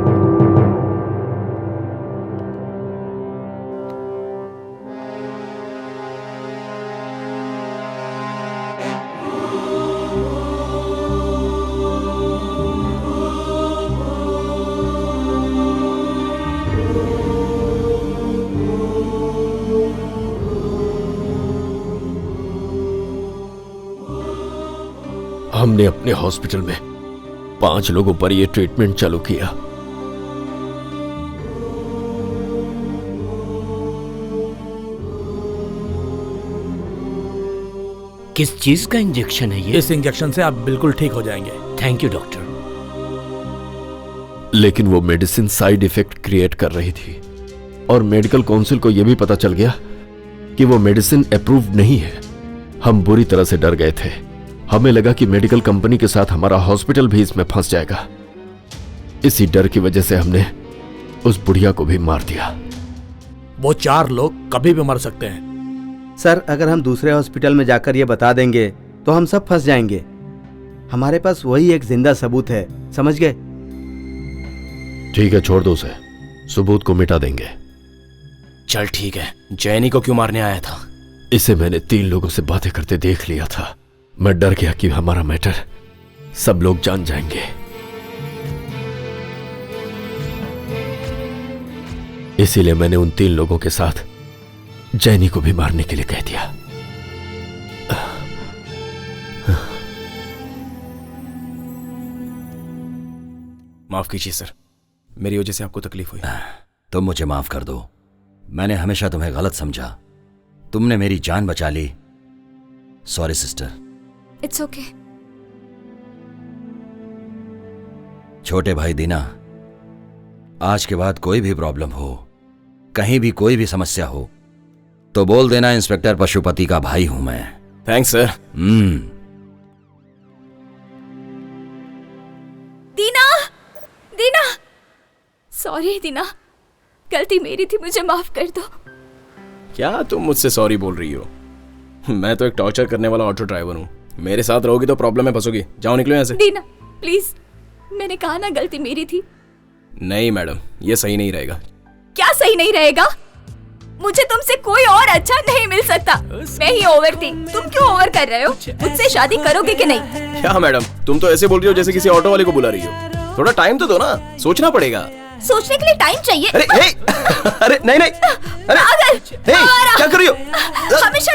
S7: हमने अपने हॉस्पिटल में 5 लोगों पर यह ट्रीटमेंट चालू किया।
S10: किस चीज का इंजेक्शन है ये?
S6: इस इंजेक्शन से आप बिल्कुल ठीक हो जाएंगे।
S10: Thank you doctor.
S7: लेकिन वो मेडिसिन साइड इफेक्ट क्रिएट कर रही थी और मेडिकल काउंसिल को यह भी पता चल गया कि वो मेडिसिन अप्रूव्ड नहीं है। हम बुरी तरह से डर गए थे। हमें लगा कि मेडिकल कंपनी के साथ हमारा हॉस्पिटल भी इसमें फंस जाएगा। इसी डर की वजह से हमने उस बुढ़िया को भी मार दिया।
S6: वो 4 लोग कभी भी मर सकते हैं।
S8: सर अगर हम दूसरे हॉस्पिटल में जाकर ये बता देंगे तो हम सब फंस जाएंगे। हमारे पास वही एक जिंदा सबूत है, समझ गए?
S7: ठीक है, छोड़ दो उसे, सबूत को मिटा देंगे।
S4: चल ठीक है। जैनी को क्यों मारने आया था?
S7: इसे मैंने 3 लोगों से बातें करते देख लिया था। मैं डर गया कि हमारा मैटर सब लोग जान जाएंगे। इसीलिए मैंने उन 3 लोगों के साथ जैनी को भी मारने के लिए कह दिया।
S4: माफ कीजिए सर, मेरी वजह से आपको तकलीफ हुई।
S9: तुम मुझे माफ कर दो। मैंने हमेशा तुम्हें गलत समझा। तुमने मेरी जान बचा ली। Sorry sister.
S3: It's okay.
S9: छोटे भाई दीना, आज के बाद कोई भी प्रॉब्लम हो, कहीं भी कोई भी समस्या हो तो बोल देना इंस्पेक्टर पशुपति का भाई हूं मैं।
S4: Thanks sir.
S3: Dina, Dina, sorry Dina, गलती मेरी थी, मुझे माफ कर दो।
S4: क्या तुम मुझसे सॉरी बोल रही हो? मैं तो एक टॉर्चर करने वाला ऑटो ड्राइवर हूँ। मेरे साथ रहोगी तो प्रॉब्लम में फंसोगी। जाओ निकलो यहाँ से।
S3: दीना प्लीज, मैंने कहा ना गलती मेरी थी।
S4: नहीं मैडम, ये सही नहीं रहेगा।
S3: क्या सही नहीं रहेगा? मुझे तुमसे कोई और अच्छा नहीं मिल सकता। मैं ही ओवर थी, तुम क्यों ओवर कर रहे हो? मुझसे शादी करोगे कि नहीं?
S4: क्या मैडम, तुम तो ऐसे बोल रही हो जैसे किसी ऑटो वाले को बुला रही हो। थोड़ा टाइम तो दो ना, सोचना पड़ेगा।
S3: सोचने के लिए टाइम चाहिए।
S4: अरे नहीं नहीं, अरे
S3: पागल,
S4: क्या कर रही हो?
S3: हमेशा